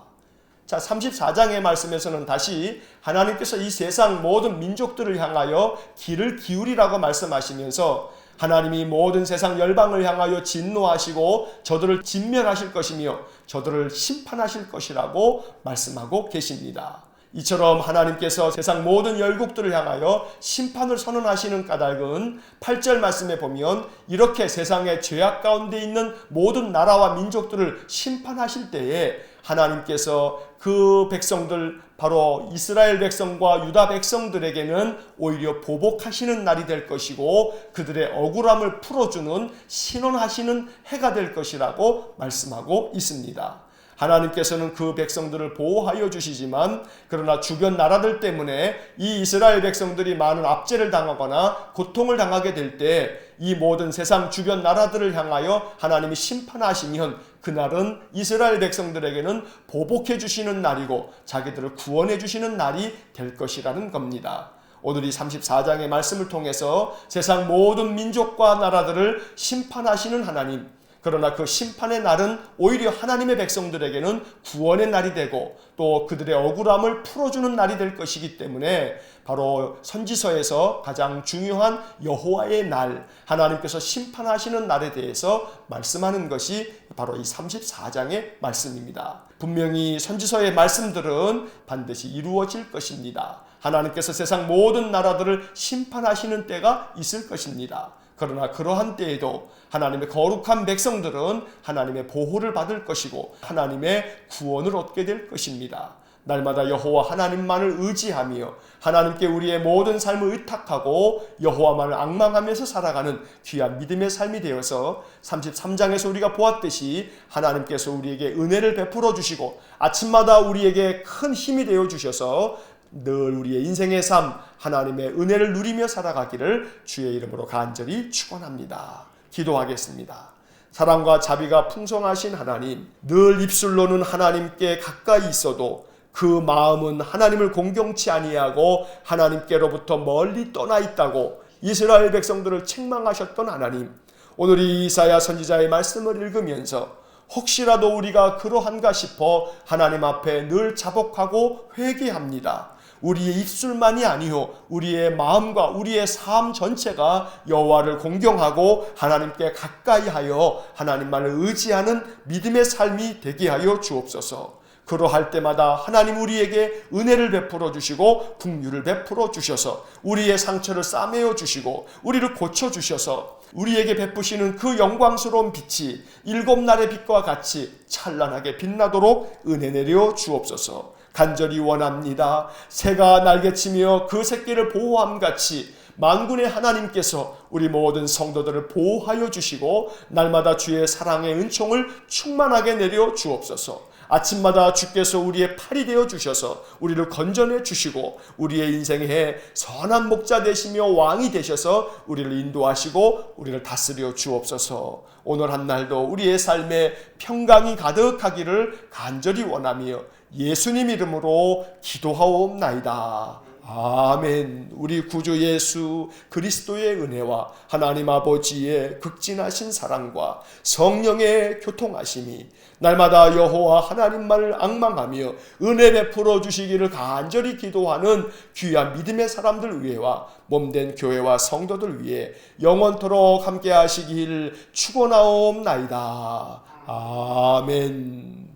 자, 34장의 말씀에서는 다시 하나님께서 이 세상 모든 민족들을 향하여 귀를 기울이라고 말씀하시면서 하나님이 모든 세상 열방을 향하여 진노하시고 저들을 진멸하실 것이며 저들을 심판하실 것이라고 말씀하고 계십니다. 이처럼 하나님께서 세상 모든 열국들을 향하여 심판을 선언하시는 까닭은 8절 말씀에 보면 이렇게 세상의 죄악 가운데 있는 모든 나라와 민족들을 심판하실 때에 하나님께서 그 백성들 바로 이스라엘 백성과 유다 백성들에게는 오히려 보복하시는 날이 될 것이고 그들의 억울함을 풀어주는 신원하시는 해가 될 것이라고 말씀하고 있습니다. 하나님께서는 그 백성들을 보호하여 주시지만 그러나 주변 나라들 때문에 이 이스라엘 백성들이 많은 압제를 당하거나 고통을 당하게 될 때 이 모든 세상 주변 나라들을 향하여 하나님이 심판하시면 그날은 이스라엘 백성들에게는 보복해 주시는 날이고 자기들을 구원해 주시는 날이 될 것이라는 겁니다. 오늘 이 34장의 말씀을 통해서 세상 모든 민족과 나라들을 심판하시는 하나님, 그러나 그 심판의 날은 오히려 하나님의 백성들에게는 구원의 날이 되고 또 그들의 억울함을 풀어주는 날이 될 것이기 때문에 바로 선지서에서 가장 중요한 여호와의 날, 하나님께서 심판하시는 날에 대해서 말씀하는 것이 바로 이 34장의 말씀입니다. 분명히 선지서의 말씀들은 반드시 이루어질 것입니다. 하나님께서 세상 모든 나라들을 심판하시는 때가 있을 것입니다. 그러나 그러한 때에도 하나님의 거룩한 백성들은 하나님의 보호를 받을 것이고 하나님의 구원을 얻게 될 것입니다. 날마다 여호와 하나님만을 의지하며 하나님께 우리의 모든 삶을 의탁하고 여호와만을 앙망하면서 살아가는 귀한 믿음의 삶이 되어서 33장에서 우리가 보았듯이 하나님께서 우리에게 은혜를 베풀어 주시고 아침마다 우리에게 큰 힘이 되어 주셔서 늘 우리의 인생의 삶 하나님의 은혜를 누리며 살아가기를 주의 이름으로 간절히 축원합니다. 기도하겠습니다. 사랑과 자비가 풍성하신 하나님, 늘 입술로는 하나님께 가까이 있어도 그 마음은 하나님을 공경치 아니하고 하나님께로부터 멀리 떠나 있다고 이스라엘 백성들을 책망하셨던 하나님, 오늘 이 이사야 선지자의 말씀을 읽으면서 혹시라도 우리가 그러한가 싶어 하나님 앞에 늘 자복하고 회개합니다. 우리의 입술만이 아니요 우리의 마음과 우리의 삶 전체가 여호와를 공경하고 하나님께 가까이하여 하나님만을 의지하는 믿음의 삶이 되게 하여 주옵소서. 그러할 때마다 하나님 우리에게 은혜를 베풀어 주시고 긍휼을 베풀어 주셔서 우리의 상처를 싸매어 주시고 우리를 고쳐 주셔서 우리에게 베푸시는 그 영광스러운 빛이 일곱 날의 빛과 같이 찬란하게 빛나도록 은혜 내려 주옵소서. 간절히 원합니다. 새가 날개치며 그 새끼를 보호함같이 만군의 하나님께서 우리 모든 성도들을 보호하여 주시고 날마다 주의 사랑의 은총을 충만하게 내려 주옵소서. 아침마다 주께서 우리의 팔이 되어 주셔서 우리를 건져내 주시고 우리의 인생에 선한 목자 되시며 왕이 되셔서 우리를 인도하시고 우리를 다스려 주옵소서. 오늘 한 날도 우리의 삶에 평강이 가득하기를 간절히 원하며 예수님 이름으로 기도하옵나이다. 아멘. 우리 구주 예수 그리스도의 은혜와 하나님 아버지의 극진하신 사랑과 성령의 교통하심이 날마다 여호와 하나님만을 앙망하며 은혜 베풀어 주시기를 간절히 기도하는 귀한 믿음의 사람들 위해와 몸된 교회와 성도들 위해 영원토록 함께 하시길 축원하옵나이다. 아멘.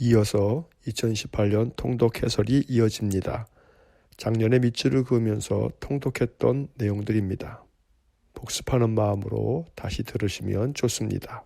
이어서 2018년 통독 해설이 이어집니다. 작년에 밑줄을 그으면서 통독했던 내용들입니다. 복습하는 마음으로 다시 들으시면 좋습니다.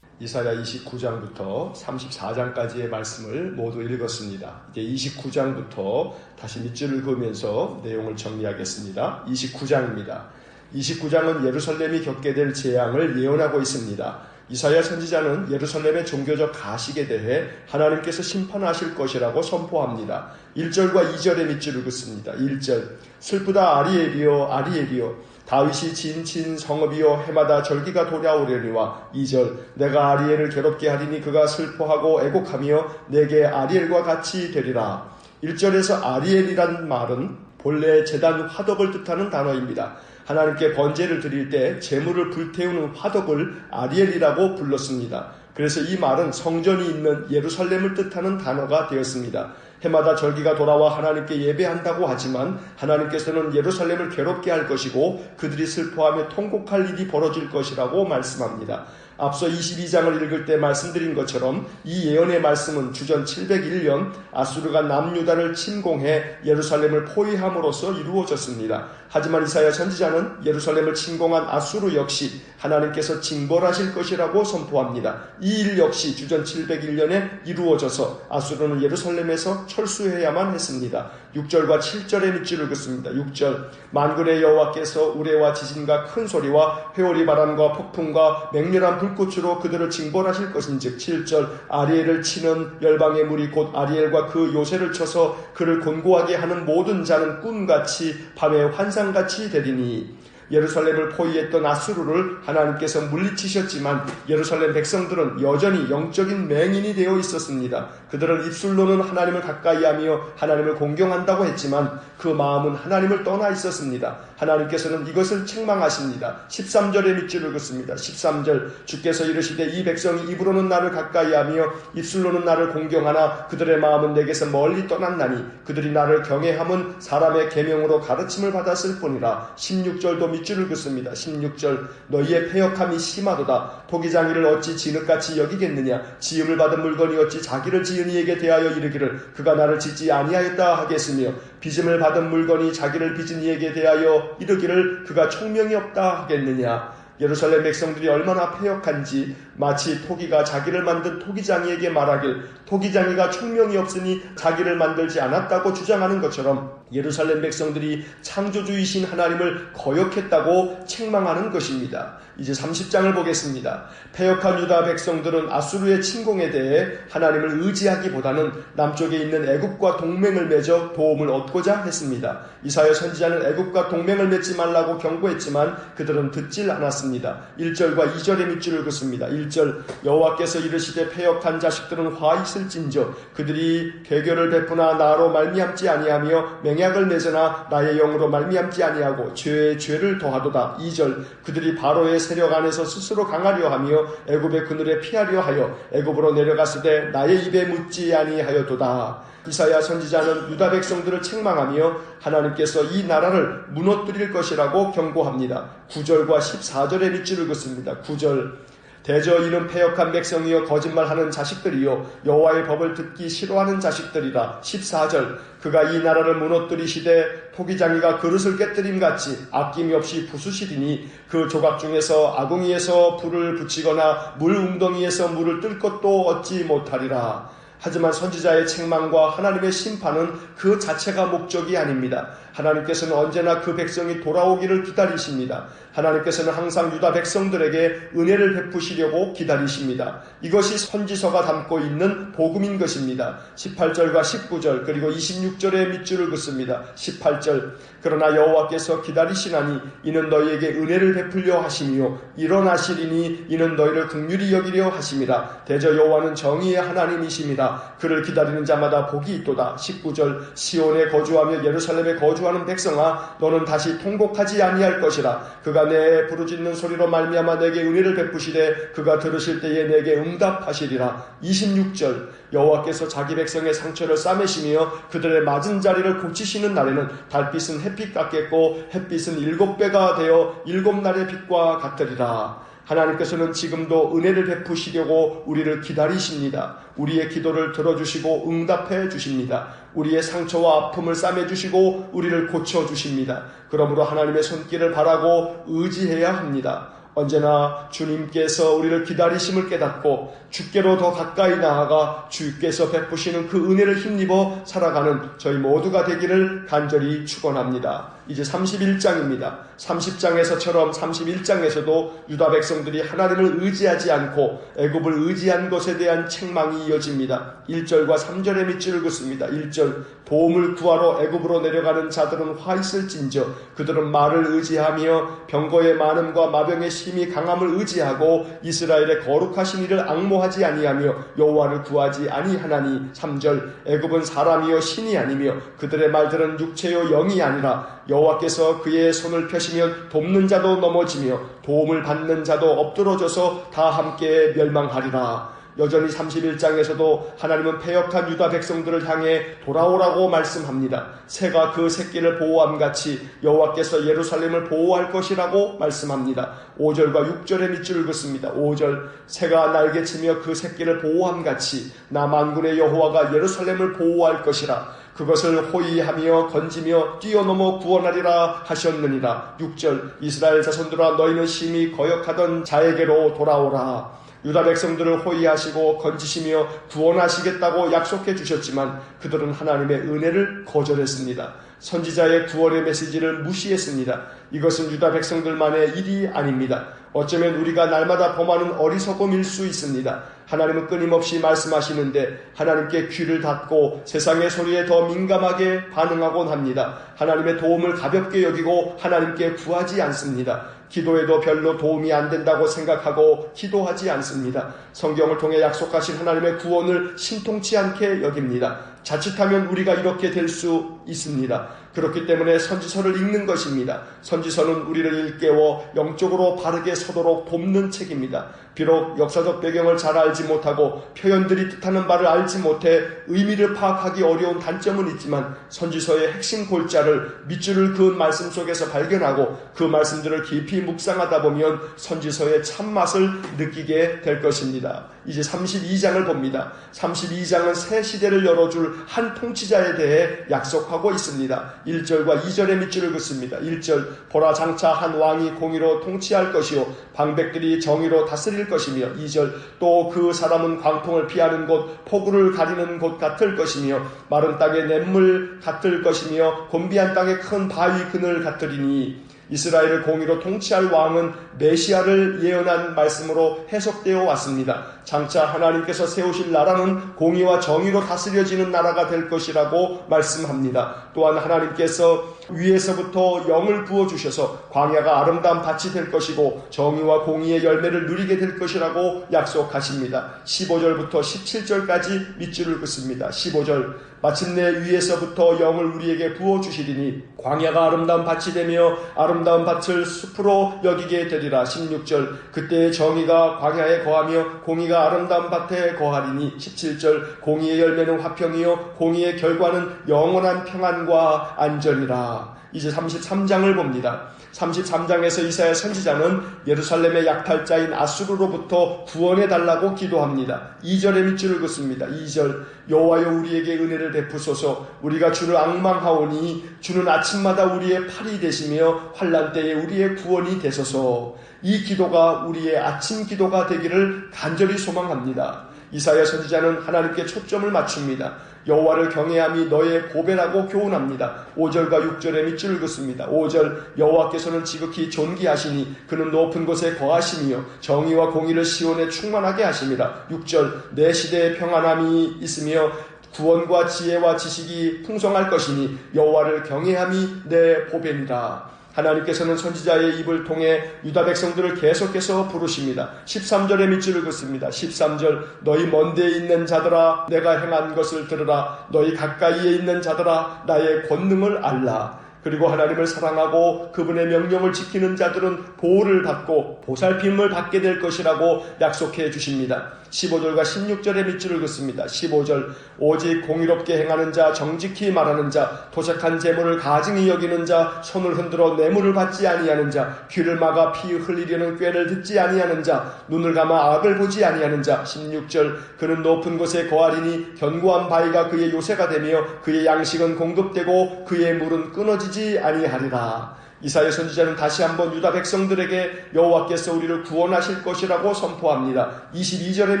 이사야 29장부터 34장까지의 말씀을 모두 읽었습니다. 이제 29장부터 다시 밑줄을 그으면서 내용을 정리하겠습니다. 29장입니다. 29장은 예루살렘이 겪게 될 재앙을 예언하고 있습니다. 이사야 선지자는 예루살렘의 종교적 가식에 대해 하나님께서 심판하실 것이라고 선포합니다. 1절과 2절의 밑줄을 긋습니다. 1절 슬프다 아리엘이여 아리엘이여 다윗이 진친 성읍이여 해마다 절기가 돌아오려니와 2절 내가 아리엘을 괴롭게 하리니 그가 슬퍼하고 애곡하며 내게 아리엘과 같이 되리라. 1절에서 아리엘이란 말은 본래 제단 화덕을 뜻하는 단어입니다. 하나님께 번제를 드릴 때 제물을 불태우는 화덕을 아리엘이라고 불렀습니다. 그래서 이 말은 성전이 있는 예루살렘을 뜻하는 단어가 되었습니다. 해마다 절기가 돌아와 하나님께 예배한다고 하지만 하나님께서는 예루살렘을 괴롭게 할 것이고 그들이 슬퍼하며 통곡할 일이 벌어질 것이라고 말씀합니다. 앞서 22장을 읽을 때 말씀드린 것처럼 이 예언의 말씀은 주전 701년 아수르가 남유다를 침공해 예루살렘을 포위함으로써 이루어졌습니다. 하지만 이사야 선지자는 예루살렘을 침공한 아수르 역시 하나님께서 징벌하실 것이라고 선포합니다. 이 일 역시 주전 701년에 이루어져서 아수르는 예루살렘에서 철수해야만 했습니다. 6절과 7절의 밑줄을 긋습니다. 6절 만군의 여호와께서 우레와 지진과 큰 소리와 회오리 바람과 폭풍과 맹렬한 불꽃으로 그들을 징벌하실 것인즉 7절 아리엘을 치는 열방의 물이 곧 아리엘과 그 요새를 쳐서 그를 곤고하게 하는 모든 자는 꿈같이 밤의 환상같이 되리니. 예루살렘을 포위했던 아수르를 하나님께서 물리치셨지만 예루살렘 백성들은 여전히 영적인 맹인이 되어 있었습니다. 그들은 입술로는 하나님을 가까이하며 하나님을 공경한다고 했지만 그 마음은 하나님을 떠나 있었습니다. 하나님께서는 이것을 책망하십니다. 13절의 밑줄을 긋습니다. 13절 주께서 이르시되 이 백성이 입으로는 나를 가까이하며 입술로는 나를 공경하나 그들의 마음은 내게서 멀리 떠났나니 그들이 나를 경외함은 사람의 계명으로 가르침을 받았을 뿐이라. 16절도 밑줄을 긋습니다. 16절 너희의 패역함이 심하도다. 토기장이를 어찌 진흙같이 여기겠느냐. 지음을 받은 물건이 어찌 자기를 지은 이에게 대하여 이르기를 그가 나를 짓지 아니하였다 하겠으며 빚음을 받은 물건이 자기를 빚은 이에게 대하여 이르기를 그가 총명이 없다 하겠느냐. 예루살렘 백성들이 얼마나 패역한지 마치 토기가 자기를 만든 토기장이에게 말하길 토기장이가 총명이 없으니 자기를 만들지 않았다고 주장하는 것처럼 예루살렘 백성들이 창조주이신 하나님을 거역했다고 책망하는 것입니다. 이제 30장을 보겠습니다. 패역한 유다 백성들은 아수르의 침공에 대해 하나님을 의지하기보다는 남쪽에 있는 애굽과 동맹을 맺어 도움을 얻고자 했습니다. 이사야 선지자는 애굽과 동맹을 맺지 말라고 경고했지만 그들은 듣질 않았습니다. 1절과 2절의 밑줄을 긋습니다. 1절 여호와께서 이르시되 패역한 자식들은 화 있을진저 그들이 괴교를 베푸나 나로 말미암지 아니하며 맹약을 맺으나 나의 영으로 말미암지 아니하고 죄에 죄를 더하도다. 2절 그들이 바로의 세력 안에서 스스로 강하려 하며 애굽의 그늘에 피하려 하여 애굽으로 내려갔으되 나의 입에 묻지 아니하여도다. 이사야 선지자는 유다 백성들을 책망하며 하나님께서 이 나라를 무너뜨릴 것이라고 경고합니다. 9절과 14절의 밑줄을 긋습니다. 9절 대저 이는 패역한 백성이여 거짓말하는 자식들이요 여호와의 법을 듣기 싫어하는 자식들이라. 14절 그가 이 나라를 무너뜨리시되 토기장이가 그릇을 깨뜨림같이 아낌이 없이 부수시리니 그 조각 중에서 아궁이에서 불을 붙이거나 물 웅덩이에서 물을 뜰 것도 얻지 못하리라. 하지만 선지자의 책망과 하나님의 심판은 그 자체가 목적이 아닙니다. 하나님께서는 언제나 그 백성이 돌아오기를 기다리십니다. 하나님께서는 항상 유다 백성들에게 은혜를 베푸시려고 기다리십니다. 이것이 선지서가 담고 있는 복음인 것입니다. 18절과 19절 그리고 26절의 밑줄을 긋습니다. 18절 그러나 여호와께서 기다리시나니 이는 너희에게 은혜를 베풀려 하시며 일어나시리니 이는 너희를 긍휼히 여기려 하심이라. 대저 여호와는 정의의 하나님이십니다. 그를 기다리는 자마다 복이 있도다. 19절 시온에 거주하며 예루살렘에 거주하는 백성아 너는 다시 통곡하지 아니할 것이라. 그가 내 부르짖는 소리로 말미암아 내게 은혜를 베푸시되 그가 들으실 때에 내게 응답하시리라. 26절 여호와께서 자기 백성의 상처를 싸매시며 그들의 맞은 자리를 고치시는 날에는 달빛은 햇빛 같겠고 햇빛은 7배가 되어 7날의 빛과 같으리라. 하나님께서는 지금도 은혜를 베푸시려고 우리를 기다리십니다. 우리의 기도를 들어주시고 응답해 주십니다. 우리의 상처와 아픔을 싸매주시고 우리를 고쳐주십니다. 그러므로 하나님의 손길을 바라고 의지해야 합니다. 언제나 주님께서 우리를 기다리심을 깨닫고 주께로 더 가까이 나아가 주께서 베푸시는 그 은혜를 힘입어 살아가는 저희 모두가 되기를 간절히 축원합니다. 이제 31장입니다. 30장에서처럼 31장에서도 유다 백성들이 하나님을 의지하지 않고 애굽을 의지한 것에 대한 책망이 이어집니다. 1절과 3절의 밑줄을 긋습니다. 1절 도움을 구하러 애굽으로 내려가는 자들은 화 있을진저 그들은 말을 의지하며 병거의 많음과 마병의 힘이 강함을 의지하고 이스라엘의 거룩하신 이를 앙모하지 아니하며 여호와를 구하지 아니하나니. 3절 애굽은 사람이요 신이 아니며 그들의 말들은 육체요 영이 아니라 여호와께서 그의 손을 펴시면 돕는 자도 넘어지며 도움을 받는 자도 엎드러져서 다 함께 멸망하리라. 여전히 31장에서도 하나님은 패역한 유다 백성들을 향해 돌아오라고 말씀합니다. 새가 그 새끼를 보호함같이 여호와께서 예루살렘을 보호할 것이라고 말씀합니다. 5절과 6절의 밑줄을 긋습니다. 5절 새가 날개치며 그 새끼를 보호함같이 나 만군의 여호와가 예루살렘을 보호할 것이라. 그것을 호위하며 건지며 뛰어넘어 구원하리라 하셨느니라. 6절 이스라엘 자손들아 너희는 심히 거역하던 자에게로 돌아오라. 유다 백성들을 호위하시고 건지시며 구원하시겠다고 약속해 주셨지만 그들은 하나님의 은혜를 거절했습니다. 선지자의 구원의 메시지를 무시했습니다. 이것은 유다 백성들만의 일이 아닙니다. 어쩌면 우리가 날마다 범하는 어리석음일 수 있습니다. 하나님은 끊임없이 말씀하시는데 하나님께 귀를 닫고 세상의 소리에 더 민감하게 반응하곤 합니다. 하나님의 도움을 가볍게 여기고 하나님께 구하지 않습니다. 기도해도 별로 도움이 안 된다고 생각하고 기도하지 않습니다. 성경을 통해 약속하신 하나님의 구원을 신통치 않게 여깁니다. 자칫하면 우리가 이렇게 될 수 있습니다. 그렇기 때문에 선지서를 읽는 것입니다. 선지서는 우리를 일깨워 영적으로 바르게 서도록 돕는 책입니다. 비록 역사적 배경을 잘 알지 못하고 표현들이 뜻하는 바를 알지 못해 의미를 파악하기 어려운 단점은 있지만 선지서의 핵심 골자를 밑줄을 그은 말씀 속에서 발견하고 그 말씀들을 깊이 묵상하다 보면 선지서의 참맛을 느끼게 될 것입니다. 이제 32장을 봅니다. 32장은 새 시대를 열어줄 한 통치자에 대해 약속하고 있습니다. 1절과 2절의 밑줄을 긋습니다. 1절 보라 장차 한 왕이 공의로 통치할 것이요 방백들이 정의로 다스릴 것이며 2절 또 그 사람은 광풍을 피하는 곳 폭우를 가리는 곳 같을 것이며 마른 땅의 냇물 같을 것이며 곤비한 땅의 큰 바위 그늘 같으리니. 이스라엘을 공의로 통치할 왕은 메시아를 예언한 말씀으로 해석되어 왔습니다. 장차 하나님께서 세우실 나라는 공의와 정의로 다스려지는 나라가 될 것이라고 말씀합니다. 또한 하나님께서 위에서부터 영을 부어주셔서 광야가 아름다운 밭이 될 것이고 정의와 공의의 열매를 누리게 될 것이라고 약속하십니다. 15절부터 17절까지 밑줄을 긋습니다. 15절 마침내 위에서부터 영을 우리에게 부어주시리니 광야가 아름다운 밭이 되며 아름다운 밭을 숲으로 여기게 되리라. 16절 그때의 정의가 광야에 거하며 공의가 아름다운 밭에 거하리니. 17절 공의의 열매는 화평이요 공의의 결과는 영원한 평안과 안전이라. 이제 33장을 봅니다. 33장에서 이사야 선지자는 예루살렘의 약탈자인 아수르로부터 구원해달라고 기도합니다. 2절의 밑줄을 긋습니다. 2절 여호와여 우리에게 은혜를 베푸소서. 우리가 주를 앙망하오니 주는 아침마다 우리의 팔이 되시며 환난 때에 우리의 구원이 되소서. 이 기도가 우리의 아침 기도가 되기를 간절히 소망합니다. 이사야 선지자는 하나님께 초점을 맞춥니다. 여호와를 경외함이 너의 보배라고 교훈합니다. 5절과 6절의 밑줄을 긋습니다. 5절 여호와께서는 지극히 존귀하시니 그는 높은 곳에 거하시며 정의와 공의를 시온에 충만하게 하심이라. 6절 내 시대에 평안함이 있으며 구원과 지혜와 지식이 풍성할 것이니 여호와를 경외함이 내 보배니라. 하나님께서는 선지자의 입을 통해 유다 백성들을 계속해서 부르십니다. 13절의 밑줄을 긋습니다. 13절 너희 먼 데에 있는 자들아 내가 행한 것을 들으라. 너희 가까이에 있는 자들아 나의 권능을 알라. 그리고 하나님을 사랑하고 그분의 명령을 지키는 자들은 보호를 받고 보살핌을 받게 될 것이라고 약속해 주십니다. 15절과 16절의 밑줄을 긋습니다. 15절 오직 공의롭게 행하는 자, 정직히 말하는 자, 도색한 재물을 가증히 여기는 자, 손을 흔들어 뇌물을 받지 아니하는 자, 귀를 막아 피 흘리려는 꾀를 듣지 아니하는 자, 눈을 감아 악을 보지 아니하는 자. 16절 그는 높은 곳에 거하리니 견고한 바위가 그의 요새가 되며 그의 양식은 공급되고 그의 물은 끊어지지 아니하리라. 이사야 선지자는 다시 한번 유다 백성들에게 여호와께서 우리를 구원하실 것이라고 선포합니다. 22절의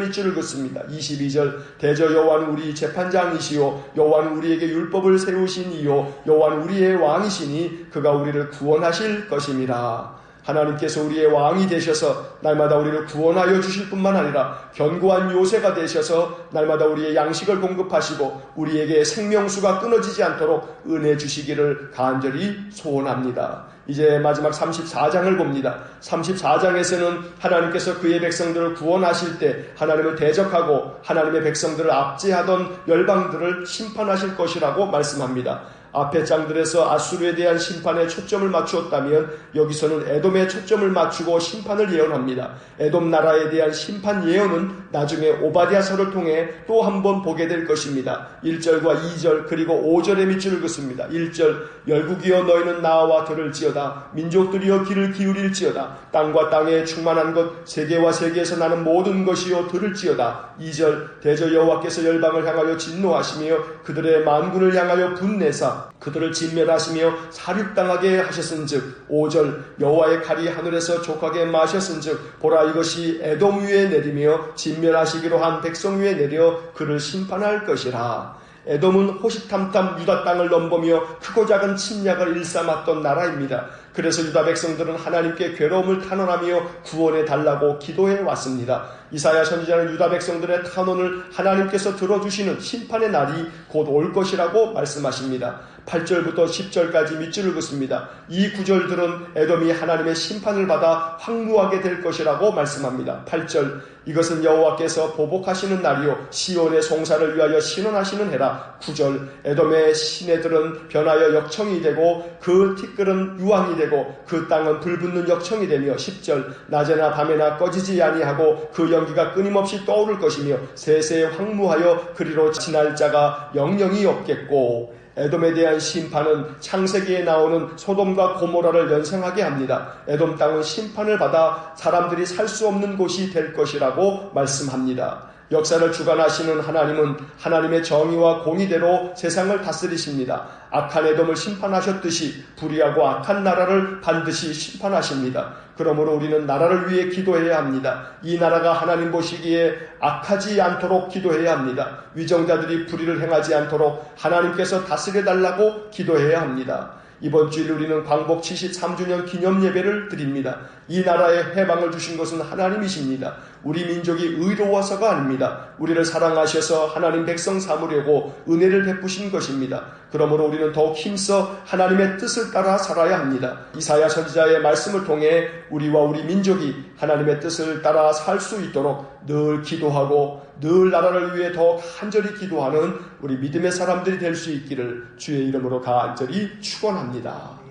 밑줄을 긋습니다. 22절 대저 여호와는 우리 재판장이시요 여호와는 우리에게 율법을 세우시니요 여호와는 우리의 왕이시니 그가 우리를 구원하실 것임이라. 하나님께서 우리의 왕이 되셔서 날마다 우리를 구원하여 주실 뿐만 아니라 견고한 요새가 되셔서 날마다 우리의 양식을 공급하시고 우리에게 생명수가 끊어지지 않도록 은혜 주시기를 간절히 소원합니다. 이제 마지막 34장을 봅니다. 34장에서는 하나님께서 그의 백성들을 구원하실 때 하나님을 대적하고 하나님의 백성들을 압제하던 열방들을 심판하실 것이라고 말씀합니다. 앞의 장들에서 아수르에 대한 심판에 초점을 맞추었다면 여기서는 에돔에 초점을 맞추고 심판을 예언합니다. 에돔 나라에 대한 심판 예언은 나중에 오바댜서를 통해 또 한 번 보게 될 것입니다. 1절과 2절 그리고 5절의 밑줄을 긋습니다. 1절 열국이여 너희는 나와 들을지어다. 민족들이여 귀를 기울일지어다. 땅과 땅에 충만한 것 세계와 세계에서 나는 모든 것이요 들을지어다. 2절 대저 여호와께서 열방을 향하여 진노하시며 그들의 만군을 향하여 분내사 그들을 진멸하시며 사륙당하게 하셨은즉 5절 여호와의 칼이 하늘에서 족하게 마셨은즉 보라 이것이 에돔 위에 내리며 진멸하시기로 한 백성 위에 내려 그를 심판할 것이라. 에돔은 호시탐탐 유다 땅을 넘보며 크고 작은 침략을 일삼았던 나라입니다. 그래서 유다 백성들은 하나님께 괴로움을 탄원하며 구원해 달라고 기도해 왔습니다. 이사야 선지자는 유다 백성들의 탄원을 하나님께서 들어주시는 심판의 날이 곧 올 것이라고 말씀하십니다. 8절부터 10절까지 밑줄을 긋습니다. 이 구절들은 에돔이 하나님의 심판을 받아 황무하게 될 것이라고 말씀합니다. 8절 이것은 여호와께서 보복하시는 날이요 시온의 송사를 위하여 신원하시는 해라. 9절 에돔의 시내들은 변하여 역청이 되고 그 티끌은 유황이 되고 그 땅은 불붙는 역청이 되며 10절 낮에나 밤에나 꺼지지 아니하고 그 연기가 끊임없이 떠오를 것이며 세세 황무하여 그리로 지날 자가 영영이 없겠고. 에돔에 대한 심판은 창세기에 나오는 소돔과 고모라를 연상하게 합니다. 에돔 땅은 심판을 받아 사람들이 살 수 없는 곳이 될 것이라고 말씀합니다. 역사를 주관하시는 하나님은 하나님의 정의와 공의대로 세상을 다스리십니다. 악한 에돔을 심판하셨듯이 불의하고 악한 나라를 반드시 심판하십니다. 그러므로 우리는 나라를 위해 기도해야 합니다. 이 나라가 하나님 보시기에 악하지 않도록 기도해야 합니다. 위정자들이 불의를 행하지 않도록 하나님께서 다스려달라고 기도해야 합니다. 이번 주일 우리는 광복 73주년 기념 예배를 드립니다. 이 나라에 해방을 주신 것은 하나님이십니다. 우리 민족이 의로워서가 아닙니다. 우리를 사랑하셔서 하나님 백성 삼으려고 은혜를 베푸신 것입니다. 그러므로 우리는 더욱 힘써 하나님의 뜻을 따라 살아야 합니다. 이사야 선지자의 말씀을 통해 우리와 우리 민족이 하나님의 뜻을 따라 살 수 있도록 늘 기도하고 늘 나라를 위해 더욱 간절히 기도하는 우리 믿음의 사람들이 될 수 있기를 주의 이름으로 간절히 축원합니다.